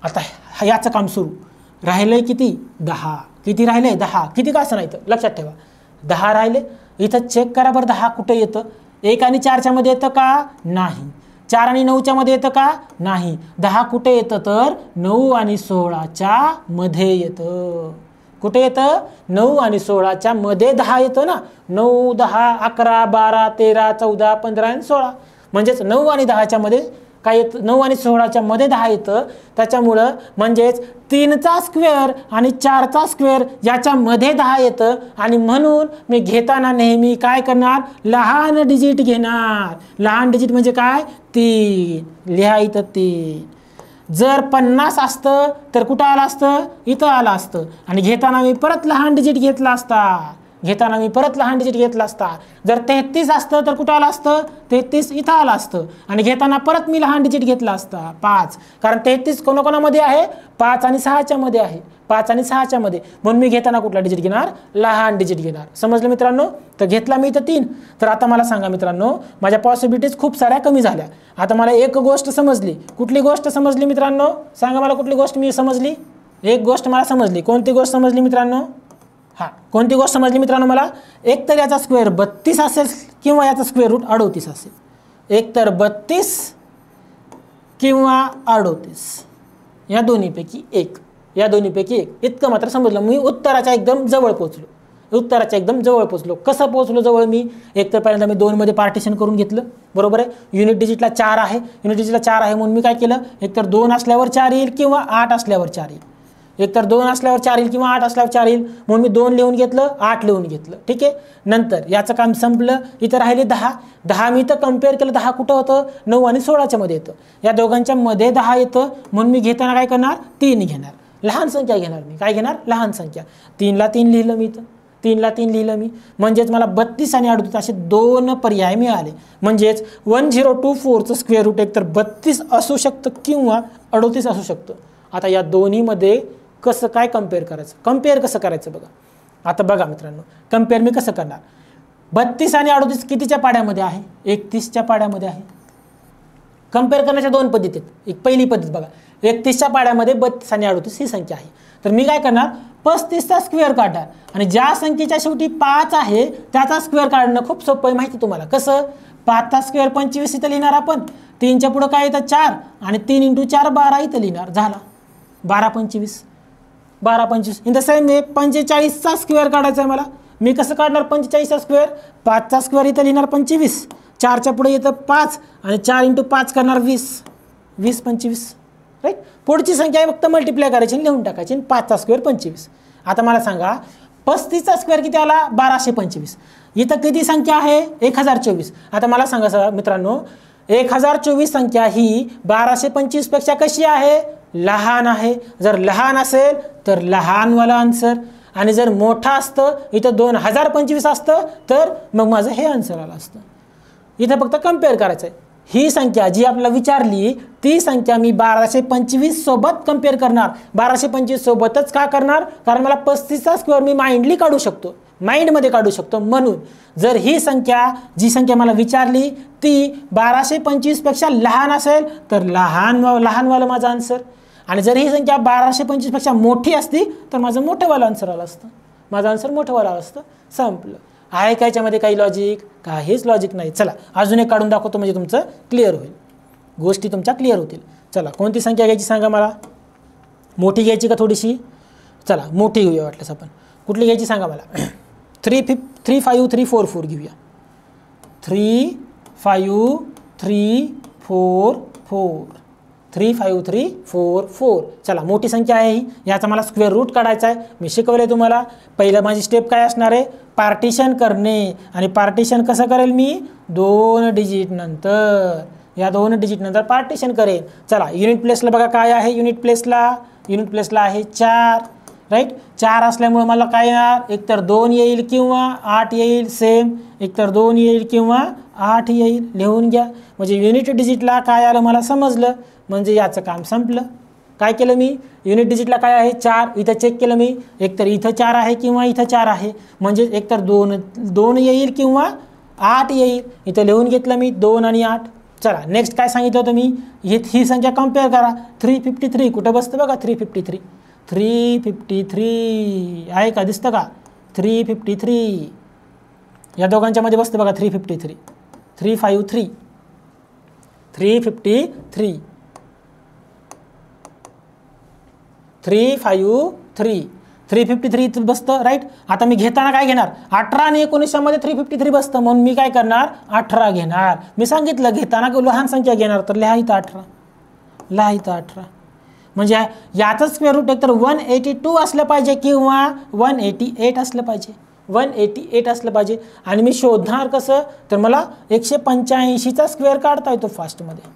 आता याचं काम सुरू राहिलंय किती 10. किती राहिलंय 10. किती का असं नाही तर लक्षात ठेवा 10 राहिले. इथं चेक करा बरं 10 कुठं येतं. 1 आणि 4च्या मध्ये येतं का नाही, 4 आणि 9च्या मध्ये येतं का नाही. 10 कुठे येतं तर 9 आणि 16च्या मध्ये येतं. कुठे येतं 9 आणि 16च्या मध्ये 10 येतं ना. 9, 10, 11, 12, 13, 14, 15 आणि 16. म्हणजेच 9 आणि 10च्या मध्ये काय येतं 9 आणि 16च्या मध्ये 10 येतं. त्याच्यामुळं म्हणजेच 3चा स्क्वेअर आणि 4चा स्क्वेअर याच्यामध्ये 10 येतं आणि म्हणून मी घेताना नेहमी काय करणार लहान डिजिट घेणार. लहान डिजिट म्हणजे काय 3. लिहा इथं 3. जर 50 असतं तर कुठं आलं असतं इथं आलं असतं आणि घेताना मी परत लहान डिजिट घेतला असता. जर 33 असतं तर कुठं आलं असतं 33 इथं आलं असतं आणि घेताना परत मी लहान डिजिट घेतला असता 5. कारण 33 कोणाकोणामध्ये आहे 5 आणि 6च्या मध्ये आहे, 5 आणि 6च्या मध्ये. म्हणून मी घेताना कुठला डिजिट घेणार लहान डिजिट घेणार. समजलं मित्रांनो. तर घेतला मी इथं 3. तर आता मला सांगा मित्रांनो माझ्या पॉसिबिलिटीज खूप साऱ्या कमी झाल्या. आता मला एक गोष्ट समजली. कुठली गोष्ट समजली मित्रांनो सांगा मला, कुठली गोष्ट मी समजली. एक गोष्ट मला समजली. कोणती गोष्ट समजली मित्रांनो? हां, कोणती गोष्ट समजली मित्रांनो मला? एक तर याचा स्क्वेअर 32 असेल किंवा याचा स्क्वेअर रूट 38 असेल. एक तर 32 किंवा 38 या दोन्हीपैकी एक, या दोन्हीपैकी एक. इतकं मात्र समजलं. मी उत्तराच्या एकदम जवळ पोचलो. कसं पोचलो जवळ मी? एक तर पहिल्यांदा मी 2 मध्ये पार्टिशन करून घेतलं, बरोबर आहे. युनिट डिजिटला 4 आहे, म्हणून मी काय केलं? एकतर 2 असल्यावर 4 येईल किंवा 8 असल्यावर 4 येईल. एकतर 2 असल्यावर 4 येईल किंवा 8 असल्यावर 4 येईल, म्हणून मी 2 लिहून घेतलं, 8 लिहून घेतलं. ठीक आहे. नंतर याचं काम संपलं. इथं राहिले 10 मी इथं कम्पेअर केलं. 10 कुठं होतं? 9 आणि 16च्या मध्ये येतं. या दोघांच्या मध्ये 10 येतं, म्हणून मी घेताना काय करणार? 3 घेणार. लहान संख्या घेणार मी. काय घेणार? लहान संख्या. 3ला 3 लिहिलं मी इथं. 3ला 3 लिहिलं मी. म्हणजेच मला 32 आणि 38 असे 2 पर्याय मिळाले. म्हणजेच 1024चं स्क्वेअर रूट एकतर 32 असू शकतं किंवा 38 असू शकतं. आता या दोन्हीमध्ये कसं काय कम्पेअर करायचं? कम्पेअर कसं करायचं बघा. आता बघा मित्रांनो, कम्पेअर मी कसं करणार? 32 आणि 38 कितीच्या पाड्यामध्ये आहे? 31च्या पाड्यामध्ये आहे. कम्पेअर करण्याच्या 2 पद्धती आहेत. एक पहिली पद्धत बघा, 31च्या पाड्यामध्ये 32 आणि 38 ही संख्या आहे. तर मी काय करणार? 35चा स्क्वेअर काढणार आणि ज्या संख्येच्या शेवटी 5 आहे त्याचा स्क्वेअर काढणं खूप सोपं आहे. माहिती तुम्हाला कसं? 5चा स्क्वेअर 25 इथं लिहिणार आपण. 3च्या पुढं काय येतं? 4 आणि 3 × 4 12 इथं लिहिणार. झाला 12 25. इन द सेम वे 45चा स्क्वेअर काढायचा आहे मला. मी कसं काढणार 45चा स्क्वेअर? 5चा स्क्वेअर इथं लिहिणार 25, 4च्या पुढे येतं 5 आणि 4 × 5 करणार 20, 20 25. राईट. पुढची संख्या आहे फक्त मल्टिप्लाय करायची आणि लिहून टाकायची. 5चा स्क्वेअर 25. आता मला सांगा 35चा स्क्वेअर किती आला? 1225. इथं किती संख्या आहे? 1024. आता मला सांगा मित्रांनो, 1024 संख्या ही 1225 पेक्षा कशी आहे? लहान आहे. जर लहान असेल तर लहानवाला आन्सर, आणि जर मोठा असतं इथं 2025 असतं तर मग माझं हे आन्सर आलं असतं. इथं फक्त कम्पेअर करायचं आहे. ही संख्या जी आपल्याला विचारली ती संख्या मी 1225 सोबत कम्पेअर करणार. 1225 सोबतच का करणार? कारण मला 35चा स्क्वेअर मी माइंडली काढू शकतो, माइंडमध्ये काढू शकतो. म्हणून जर ही संख्या, जी संख्या मला विचारली ती 1225 पेक्षा लहान असेल तर लहानवालं माझं आन्सर, आणि जर ही संख्या 1225 पेक्षा मोठी असती तर माझं मोठंवालं आन्सर आलं असतं. माझं आन्सर मोठंवालं आलं असतं. संपलं. आहे का याच्यामध्ये काही लॉजिक? काहीच लॉजिक नाही. चला अजून एक काढून दाखवतो म्हणजे तुमचं क्लिअर होईल, गोष्टी तुमच्या क्लिअर होतील. चला कोणती संख्या घ्यायची सांगा मला? मोठी घ्यायची का थोडीशी? चला मोठी घेऊया वाटल्यास आपण. कुठली घ्यायची सांगा मला? 35344 घेऊया. 35344 35344. चला मोठी संख्या आहे ही. याचा मला स्क्वेअर रूट काढायचा आहे. मी शिकवलं आहे तुम्हाला. पहिलं माझी स्टेप काय असणार आहे? पार्टिशन करणे. आणि पार्टिशन कसं करेल मी? 2 डिजिट नंतर. या 2 डिजिट नंतर पार्टिशन करेन. चला युनिट प्लेसला बघा काय आहे? युनिट प्लेसला आहे 4. राईट. 4 असल्यामुळे मला काय येणार? एकतर 2 येईल किंवा 8 येईल. सेम एकतर 2 येईल किंवा 8 येईल. लिहून घ्या. म्हणजे युनिट डिजिटला काय आलं मला समजलं. म्हणजे याचं काम संपलं. काय केलं मी? युनिट डिजिटला काय आहे? 4. इथं चेक केलं मी. एकतर इथं 4 आहे किंवा इथं 4 आहे. म्हणजे एकतर 2 येईल किंवा 8 येईल. इथं लिहून घेतलं मी 2 आणि 8. चला नेक्स्ट काय सांगितलं होतं मी? ही संख्या कम्पेअर करा. 353 कुठं बसतं बघा? 353 आहे का? दिसतं का? 353 या दोघांच्या मध्ये बसतं बघा. 353 353 353 बसतं. राईट. आता मी घेताना काय घेणार? 18 आणि 19 मध्ये 353 बसतं, म्हणून मी काय करणार? 18 घेणार. मी सांगितलं घेताना लहान संख्या घेणार, तर लिहा इथं 18. म्हणजे याचं स्क्वेअर रूट एकतर 182 असलं पाहिजे किंवा 188 असलं पाहिजे. 188 असलं पाहिजे. आणि मी शोधणार कसं? तर मला 185चा स्क्वेअर काढता येतो फास्टमध्ये.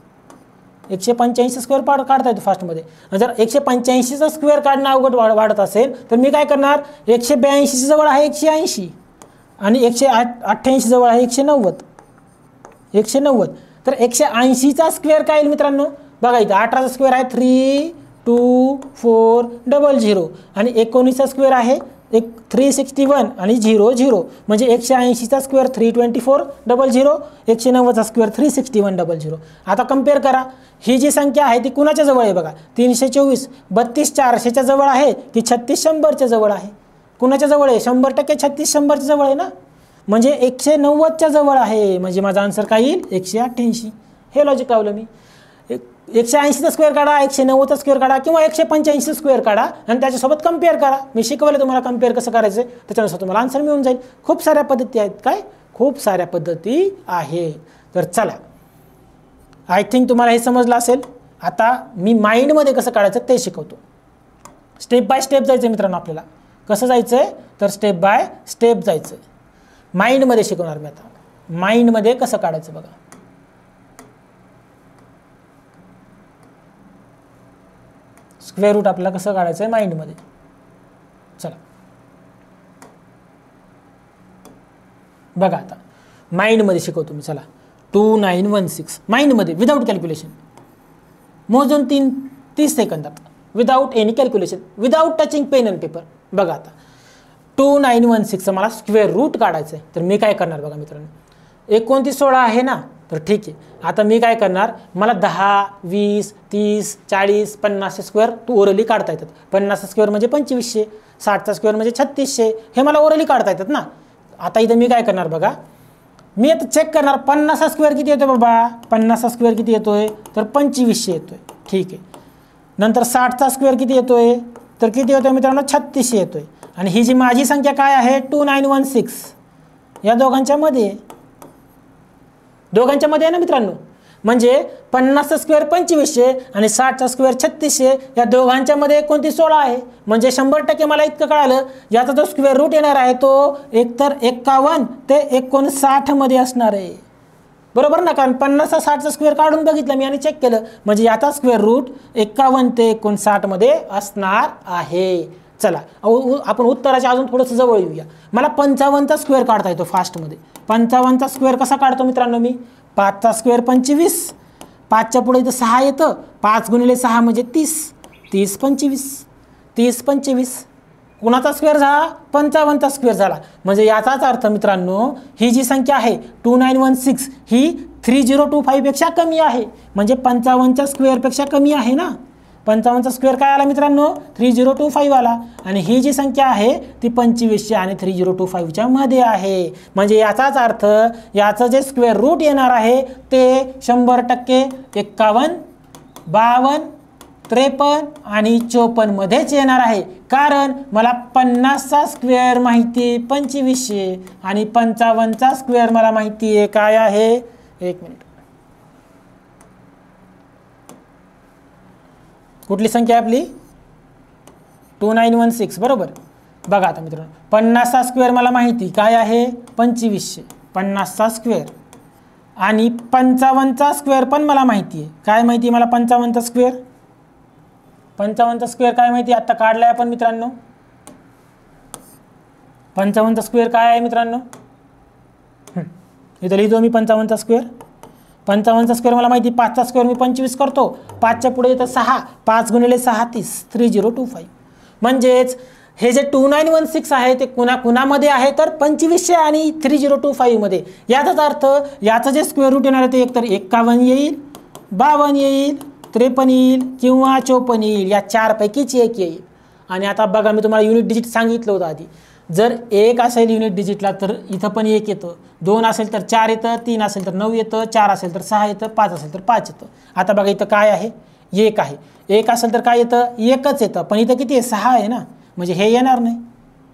185 स्क्वेअर काढता येतो फास्टमध्ये. जर 185चा स्क्वेअर काढणं अवघड वाढत असेल तर मी काय करणार? 182 जवळ आहे 180 आणि 188 जवळ आहे 190. तर 180चा स्क्वेअर काय येईल मित्रांनो? बघा इथं 18चा स्क्वेअर आहे 324000 आणि 19चा स्क्वेअर आहे एक 361 आणि 00 म्हणजे 180चा स्क्वेअर 32400, 190चा स्क्वेअर 36100. आता कम्पेअर करा, ही जी संख्या आहे ती कुणाच्या जवळ आहे बघा. 324 32 400च्या जवळ आहे की 36 100च्या जवळ आहे? कुणाच्या जवळ आहे? 100% 36 100च्या जवळ आहे ना, म्हणजे 190च्या जवळ आहे. म्हणजे माझा आन्सर काय येईल? 188. हे लॉजिक लावलं मी. 180चा स्क्वेअर काढा, 190चा स्क्वेअर काढा किंवा 185चा स्क्वेअर काढा आणि त्याच्यासोबत कम्पेअर करा. मी शिकवलं तुम्हाला कम्पेअर कसं करायचं, त्याच्यानुसार तुम्हाला आन्सर मिळून जाईल. खूप साऱ्या पद्धती आहेत. काय? खूप साऱ्या पद्धती आहे. तर चला, आय थिंक तुम्हाला हे समजलं असेल. आता मी माइंडमध्ये कसं काढायचं ते शिकवतो. स्टेप बाय स्टेप जायचं मित्रांनो. आपल्याला कसं जायचं आहे तर स्टेप बाय स्टेप जायचं आहे. माइंडमध्ये शिकवणार मी आता. माइंडमध्ये कसं काढायचं बघा. स्क्वेअर रूट आपल्याला कसं काढायचं आहे माइंडमध्ये. चला बघा, आता माइंडमध्ये शिकवतो मी. चला 2916 माइंडमध्ये विदाऊट कॅल्क्युलेशन मोजून 30 सेकंदात, without any calculation, without touching pen and paper. बघा आता 2916 मला स्क्वेअर रूट काढायचं आहे. तर मी काय करणार बघा मित्रांनो, 29 16 आहे ना, तर ठीक आहे. आता मी काय करणार, मला 10 20 30 40 50 स्क्वेअर ओरली काढता येतात. 50 स्क्वेअर म्हणजे 2500, 60चा स्क्वेअर म्हणजे 3600, हे मला ओरली काढता येतात ना. आता इथं मी काय करणार बघा, मी आता चेक करणार 50 स्क्वेअर किती येतो बाबा. 50 स्क्वेअर किती येतोय तर 2500 येतोय. ठीक आहे. नंतर 60चा स्क्वेअर किती येतोय तर किती येतोय मित्रांनो 3600 येतोय. आणि ही जी माझी संख्या काय आहे 2916, या दोघांच्या मध्ये आहे ना मित्रांनो. म्हणजे 50 स्क्वेअर 2500 आणि 60चा स्क्वेअर 3600, या दोघांच्या मध्ये 29 16 आहे. म्हणजे 100% मला इतकं कळालं, याचा जो स्क्वेअर रूट येणार आहे तो एकतर 51 ते 59 मध्ये असणार आहे. बरोबर ना, कारण 50 60चा स्क्वेअर काढून बघितलं मी आणि चेक केलं, म्हणजे याचा स्क्वेअर रूट 51 ते 59 मध्ये असणार आहे. चला आपण उत्तराच्या अजून थोडंसं जवळ येऊया. मला 55चा स्क्वेअर काढता येतो फास्टमध्ये. 55चा स्क्वेअर कसा काढतो मित्रांनो मी, 5चा स्क्वेअर 25, 5च्या पुढे इथं 6 येतं, 5 गुणिले 6 म्हणजे 30, 30 25, 30 25. कुणाचा स्क्वेअर झाला 55चा स्क्वेअर झाला. म्हणजे याचाच अर्थ मित्रांनो, ही जी संख्या आहे 2916 ही 3025 पेक्षा कमी आहे. म्हणजे 55च्या स्क्वेअरपेक्षा कमी आहे ना. 55चा स्क्वेअर काय आला मित्रांनो 3025 आला. आणि ही जी संख्या आहे ती 2500 आणि 3025च्या मध्ये आहे. म्हणजे याचाच अर्थ याचं जे स्क्वेअर रूट येणार आहे ते 100% 51 52 53 आणि 54 मध्येच येणार आहे. कारण मला 50चा स्क्वेअर माहिती 2500 आणि 55चा स्क्वेअर मला माहिती आहे काय आहे. एक मिनिट, कुठली संख्या आहे आपली 2916 बरोबर. बघा आता मित्रांनो 50चा स्क्वेअर मला माहिती काय आहे 2500, 50चा स्क्वेअर आणि 55चा स्क्वेअर पण मला माहिती आहे. काय माहिती आहे मला 55चा स्क्वेअर, 55चा स्क्वेअर काय माहिती आता काढलाय आपण मित्रांनो. 55चा स्क्वेअर काय आहे मित्रांनो, इथं लिहितो मी 55चा स्क्वेअर. 55चा स्क्वेअर मला माहिती, 5चा स्क्वेअर मी 25 करतो, 5च्या पुढे येतं 6, 5 गुणिले 6 30, 3025. म्हणजेच हे जे 2916 आहे ते कुणामध्ये आहे तर 2500 आणि 3025 मध्ये. याचाच अर्थ याचं जे स्क्वेअर रूट येणार आहे ते एकतर 51 येईल, 52 येईल, 53 येईल किंवा 54 येईल. या चारपैकीच एक येईल. आणि आता बघा मी तुम्हाला युनिट डिजिट सांगितलं होतं आधी. जर 1 असेल युनिट डिजिटला तर इथं पण 1 येतं, 2 असेल तर 4 येतं, 3 असेल तर 9 येतं, 4 असेल तर 6 येतं, 5 असेल तर 5 येतं. आता बघा इथं काय आहे 1 आहे. 1 असेल तर काय येतं 1च येतं. पण इथं किती आहे 6 आहे ना. म्हणजे हे येणार नाही,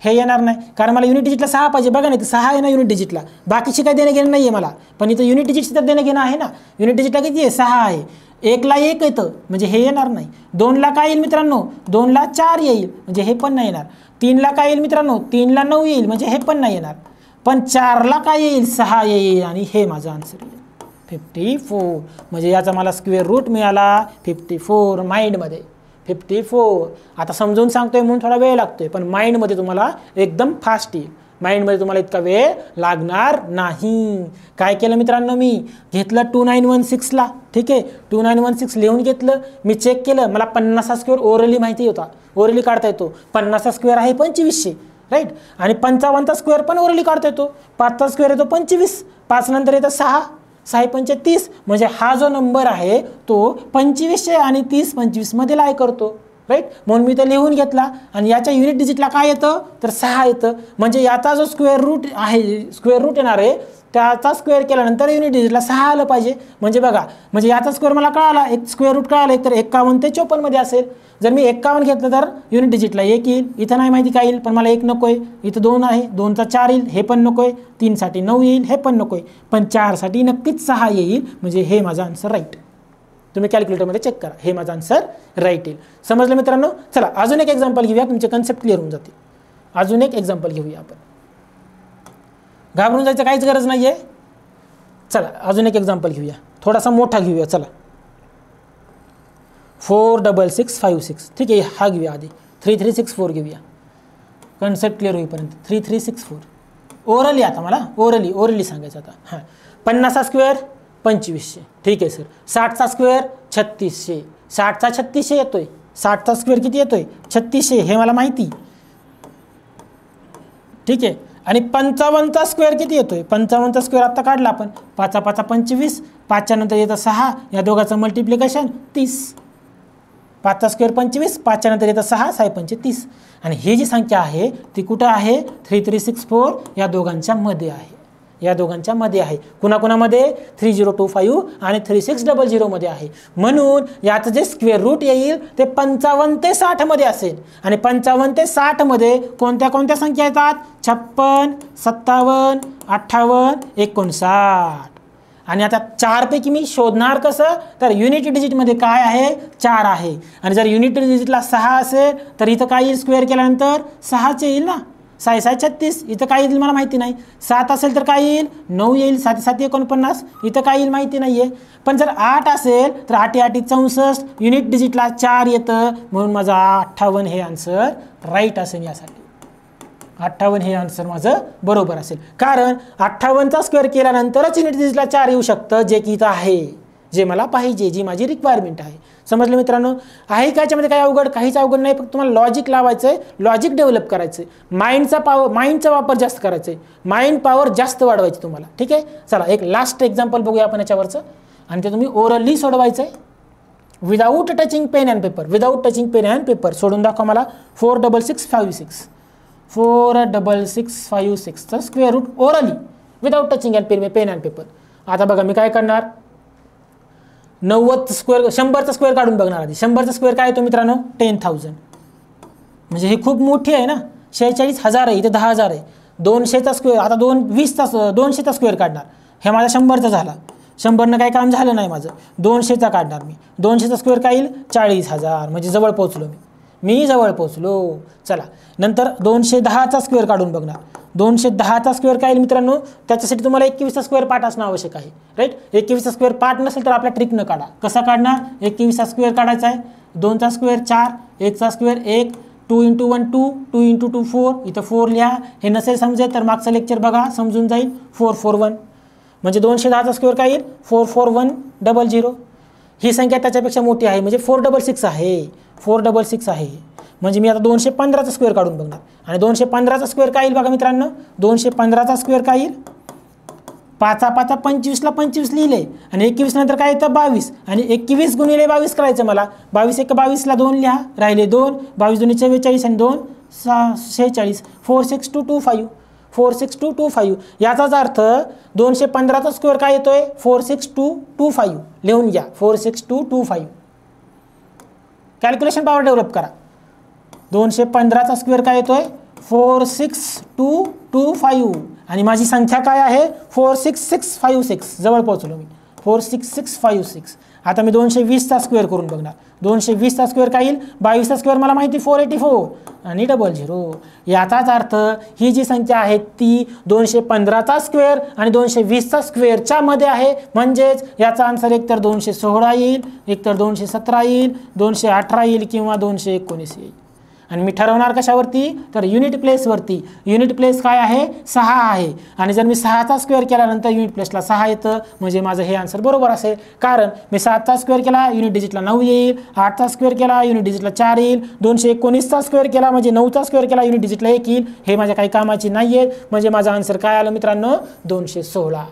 हे येणार नाही, कारण मला युनिट डिजिटला 6 पाहिजे. बघा नाही 6 आहे ना युनिट डिजिटला, बाकीची काही देणं घेणं नाही आहे मला. पण इथं युनिट डिजिटची तर देणं घेणं आहे ना. युनिट डिजिटला किती आहे 6 आहे. 1ला 1 येतं म्हणजे हे येणार नाही. 2ला काय येईल मित्रांनो 2ला 4 येईल म्हणजे हे पण नाही येणार. 3ला काय येईल मित्रांनो 3ला 9 येईल म्हणजे हे पण नाही येणार. पण 4ला काय येईल 6 येईल आणि हे माझं आन्सर येईल 54. म्हणजे याचा मला स्क्वेअर रूट मिळाला 54 माइंडमध्ये 54. आता समजून सांगतोय म्हणून थोडा वेळ लागतोय, पण माइंडमध्ये तुम्हाला एकदम फास्ट येईल. माइंडमध्ये तुम्हाला इतका वेळ लागणार नाही. काय केलं मित्रांनो मी घेतलं 2916ला, ठीक आहे 2916 लिहून घेतलं. मी चेक केलं, मला 50चा स्क्वेअर ओरली माहिती होता, ओरली काढता येतो. 50चा स्क्वेअर आहे 2500, राईट. आणि 55चा स्क्वेअर पण ओरली काढता येतो. 5चा स्क्वेअर येतो 25, 5 नंतर येतं 6, 6 पंचे 30, म्हणजे हा जो नंबर आहे तो 2500 आणि 30 25 मध्ये लाय करतो. राईट. म्हणून मी ते लिहून घेतला. आणि याच्या युनिट डिजिटला काय येतं तर 6 येतं. म्हणजे याचा जो स्क्वेअर रूट आहे, स्क्वेअर रूट येणार आहे, त्याचा स्क्वेअर केल्यानंतर युनिट डिजिटला 6 आलं पाहिजे. म्हणजे बघा, म्हणजे याचा स्क्वेअर मला कळाला, एक स्क्वेअर रूट कळाला, एक तर 51 ते 54 मध्ये असेल. जर मी 51 घेतलं तर युनिट डिजिटला 1 येईल. इथं नाही माहिती काय येईल, पण मला 1 नको आहे. इथं 2 आहे, 2चा 4 येईल, हे पण नको आहे. 3 साठी 9 येईल, हे पण नको आहे. पण 4 साठी नक्कीच 6 येईल. म्हणजे हे माझा आन्सर राईट. तुम्ही कॅल्क्युलेटरमध्ये चेक करा, हे माझा आन्सर राईट येईल. समजलं मित्रांनो. चला अजून एक एक्झाम्पल घेऊया, तुमचे कन्सेप्ट क्लिअर होऊन जाते. अजून एक एक्झाम्पल घेऊया आपण. घाबरून जायचं काहीच गरज नाही आहे. चला अजून एक एक्झाम्पल घेऊया, थोडासा मोठा घेऊया. चला 46656, ठीक आहे, हा घेऊया आधी. 3364 घेऊया, कन्सेप्ट क्लिअर होईपर्यंत. 3364 ओरली. आता मला ओरली सांगायचं आता. हां, 50चा स्क्वेअर 2500, ठीक आहे सर. 60चा स्क्वेअर 3600, 60चा 3600 येतोय. 60चा स्क्वेअर किती येतोय 3600, हे मला माहिती, ठीक आहे. आणि 55चा स्क्वेअर किती येतोय, 55चा स्क्वेअर आत्ता काढला आपण. 5 5 25, 5च्या नंतर येतं 6, या दोघांचं मल्टिप्लिकेशन 30. 5चा स्क्वेअर 25, 5च्या नंतर येतं 6, 6 पंचे 30. आणि ही जी संख्या आहे ती कुठं आहे 3364 या दोघांच्या मध्ये आहे. या दोघांच्या मध्ये आहे. कुणाकुणामध्ये 3025 आणि 3600 मध्ये आहे. म्हणून याचं जे स्क्वेअर रूट येईल ते 55 ते 60 मध्ये असेल. आणि 55 ते 60 मध्ये कोणत्या कोणत्या संख्या येतात, 56, 57, 58, 59. आणि आता 4 पैकी मी शोधणार कसं, तर युनिट डिजिटमध्ये काय आहे 4 आहे. आणि जर युनिट डिजिटला 6 असेल तर इथं काय येईल, स्क्वेअर केल्यानंतर 6चे येईल ना. 6 6 36, इथं काय येईल मला माहिती नाही. 7 असेल तर काय येईल 9 येईल. 7 7 49, इथं काय येईल माहिती नाही आहे. पण जर 8 असेल तर 8 8 64, युनिट डिजिटला 4 येतं. म्हणून माझा 58 हे आन्सर राईट असेल. यासाठी 58 हे आन्सर माझं बरोबर असेल. कारण 58चा स्क्वेअर केल्यानंतरच युनिट डिजिटला 4 येऊ शकतं, जे की इथं आहे, जे मला पाहिजे, जी माझी रिक्वायरमेंट आहे. समजलं मित्रांनो. आहे का याच्यामध्ये काही अवघड, काहीच अवघड नाही. फक्त तुम्हाला लॉजिक लावायचं आहे, लॉजिक डेव्हलप करायचं आहे, माइंडचा वापर जास्त करायचा आहे, माइंड पॉवर जास्त वाढवायची तुम्हाला. ठीक आहे. चला एक लास्ट एक्झाम्पल बघूया आपण याच्यावरचं, आणि ते तुम्ही ओरली सोडवायचं आहे without touching pen and paper. Without touching pen and paper सोडून दाखवा मला. 46656 46656चं square root orally without touching and pen and paper. आता बघा मी काय करणार, 90 स्क्वेअर 100चा स्क्वेअर काढून बघणार आधी. 100चा स्क्वेअर काय येतो मित्रांनो 10,000. म्हणजे हे खूप मोठी आहे ना, 46,000 आहे, इथे 10,000 आहे. 200चा स्क्वेअर, आता 200चा स्क्वेअर काढणार. हे माझा 100चा झाला. 100नं काही काम झालं नाही माझं. 200चा काढणार मी. 200चा स्क्वेअर काय येईल 40,000. म्हणजे जवळ पोहोचलो मी जवळ पोहोचलो. चला नंतर 210चा स्क्वेअर काढून बघणार. 210चा स्क्वेअर काय येईल मित्रांनो, त्याच्यासाठी तुम्हाला 21चा स्क्वेअर पार्ट असणं आवश्यक आहे. राईट. 21चा स्क्वेअर पार्ट नसेल तर आपल्या ट्रिकनं काढा. कसा काढणार, 21चा स्क्वेअर काढायचा आहे. 2चा स्क्वेअर 4, 1चा स्क्वेअर 1, 2 × 1 2, 2 × 2 4. इथं 4 लिहा. हे नसेल समजेल तर मागचं लेक्चर बघा, समजून जाईल. 4 4 1 म्हणजे 210चा स्क्वेअर काय येईल 44100. ही संख्या त्याच्यापेक्षा मोठी आहे, म्हणजे 466 आहे. 466 आहे. म्हणजे मी आता 215चा स्क्वेअर काढून बघणार. आणि 215चा स्क्वेअर काय येईल बघा मित्रांनो, 215चा स्क्वेअर काय येईल 5 5 25ला 25 लिहिले. आणि 21 नंतर काय येतं 22. आणि 21 गुणिले 22 करायचं मला. 22 1 22ला 2 लिहा, राहिले 2. 22 2 44 आणि 2 46. 46225 46225. याचाच अर्थ 215चा स्क्वेअर काय येतोय 46225. लिहून घ्या 46225. कॅल्क्युलेशन पॉवर डेव्हलप करा. 215चा स्क्वेअर काय येतोय 46225. आणि माझी संख्या काय आहे 46656. जवळ पोहोचलो मी 46656. आता मी 220चा स्क्वेअर करून बघणार. 220चा स्क्वेअर काय येईल 22चा स्क्वेअर मला माहिती 484 आणि 00. याचाच अर्थ ही जी संख्या आहे ती 215चा स्क्वेअर आणि 220चा स्क्वेअरच्या मध्ये आहे. म्हणजेच याचा आन्सर एकतर 216 येईल, एकतर 217 येईल, 218 येईल किंवा 219 येईल. आणि मी ठरवणार कशावरती, तर युनिट प्लेसवरती. युनिट प्लेस काय आहे, 6 आहे. आणि जर मी 6चा स्क्वेअर केल्यानंतर युनिट प्लेसला 6 येतं, म्हणजे माझं हे आन्सर बरोबर असेल. कारण मी 7चा स्क्वेअर केला युनिट डिजिटला 9 येईल, 8चा स्क्वेअर केला युनिट डिजिटला 4 येईल, 219चा स्क्वेअर केला म्हणजे 9चा स्क्वेअर केला युनिट डिजिटला 1 येईल. हे माझ्या काही कामाची नाही आहे. म्हणजे माझा आन्सर काय आलं मित्रांनो, 216.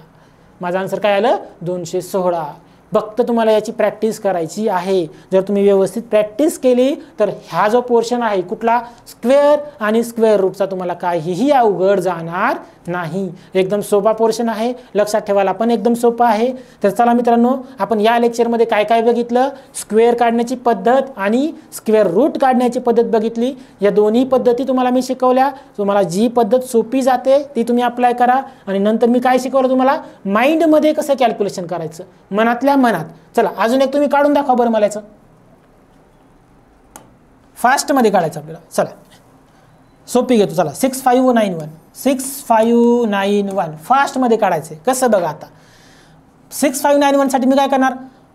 माझा आन्सर काय आलं, 216. फक्त तुम्हाला याची प्रॅक्टिस करायची आहे. जर तुम्ही व्यवस्थित प्रॅक्टिस केली तर हा जो पोर्शन आहे कुठला, स्क्वेअर आणि स्क्वेअर रूटचा, तुम्हाला काहीही अवघड जाणार नाही. एकदम सोपा पोर्शन आहे, लक्षात ठेवायला पण एकदम सोपा आहे. तर चला मित्रांनो, आपण या लेक्चरमध्ये काय काय बघितलं, स्क्वेअर काढण्याची पद्धत आणि स्क्वेअर रूट काढण्याची पद्धत बघितली. या दोन्ही पद्धती तुम्हाला मी शिकवल्या. तुम्हाला जी पद्धत सोपी जाते ती तुम्ही अप्लाय करा. आणि नंतर मी काय शिकवलं तुम्हाला, माइंडमध्ये कसं कॅल्क्युलेशन करायचं, मनातल्या मनात. चला अजून एक तुम्ही काढून दाखवा बरं मला याचं, फास्टमध्ये काढायचं आपल्याला. चला सोपी घेतो. चला 6591 फास्टमध्ये काढायचं. कसं बघा आता, 6591 साठी मी काय करणार,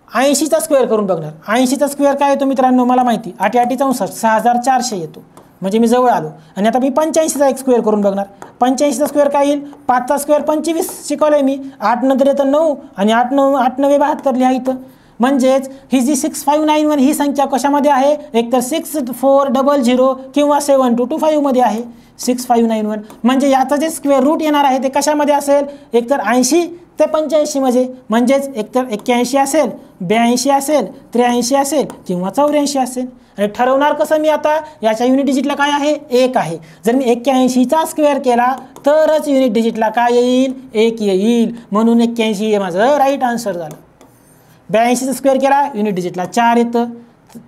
80चा स्क्वेअर करून बघणार. 80चा स्क्वेअर काय येतो मित्रांनो, मला माहिती 8 8 64 6400 येतो, म्हणजे मी जवळ आलो. आणि आता मी 85चा एक स्क्वेअर करून बघणार. 85चा स्क्वेअर काय येईल, 5चा स्क्वेअर 25 शिकवलंय मी, 8 नंतर येतं 9 आणि 8 9 72 लिहा इथं. म्हणजेच ही जी 6591 ही संख्या कशामध्ये आहे, एकतर 6400 किंवा 7225 मध्ये आहे 6591. म्हणजे याचं जे स्क्वेअर रूट येणार आहे ते कशामध्ये असेल, एकतर 80 ते 85 मध्ये. म्हणजेच एकतर 81 असेल, 82 असेल, 83 असेल किंवा 84 असेल. आणि ठरवणार कसं मी आता, याच्या युनिट डिजिटला काय आहे, 1 आहे. जर मी 81चा स्क्वेअर केला तरच युनिट डिजिटला काय येईल, 1 येईल. म्हणून 81 हे माझं राईट आन्सर झालं. 82चा स्क्वेअर केला युनिट डिजिटला 4 येतं,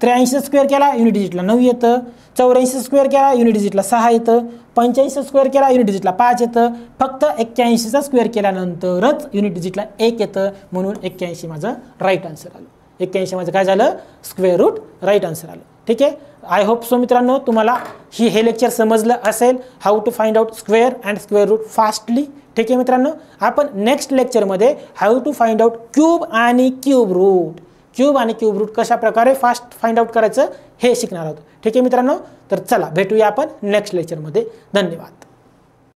83चा स्क्वेअर केला युनिट डिजिटला 9 येतं, 84चा स्क्वेअर केला युनिट डिजिटला 6 येतं, 85चा स्क्वेअर केला युनिट डिजिटला 5 येतं. फक्त 81चा स्क्वेअर केल्यानंतरच युनिट डिजिटला 1 येतं. म्हणून 81 माझं राईट आन्सर आलं. 81 माझं काय झालं, स्क्वेअर रूट राईट आन्सर आलं. ठीक आहे. आय होप सो मित्रांनो तुम्हाला हे लेक्चर समजलं असेल, how to find out square and square root fastly. ठीक आहे मित्रांनो, आपण नेक्स्ट लेक्चरमध्ये how to find out cube आणि क्यूब रूट, क्यूब आणि क्यूब रूट कशा प्रकारे फास्ट फाइंड आउट करायचं हे शिकणार आहोत. ठीक आहे मित्रांनो, तर चला भेटूया आपण नेक्स्ट लेक्चरमध्ये. धन्यवाद.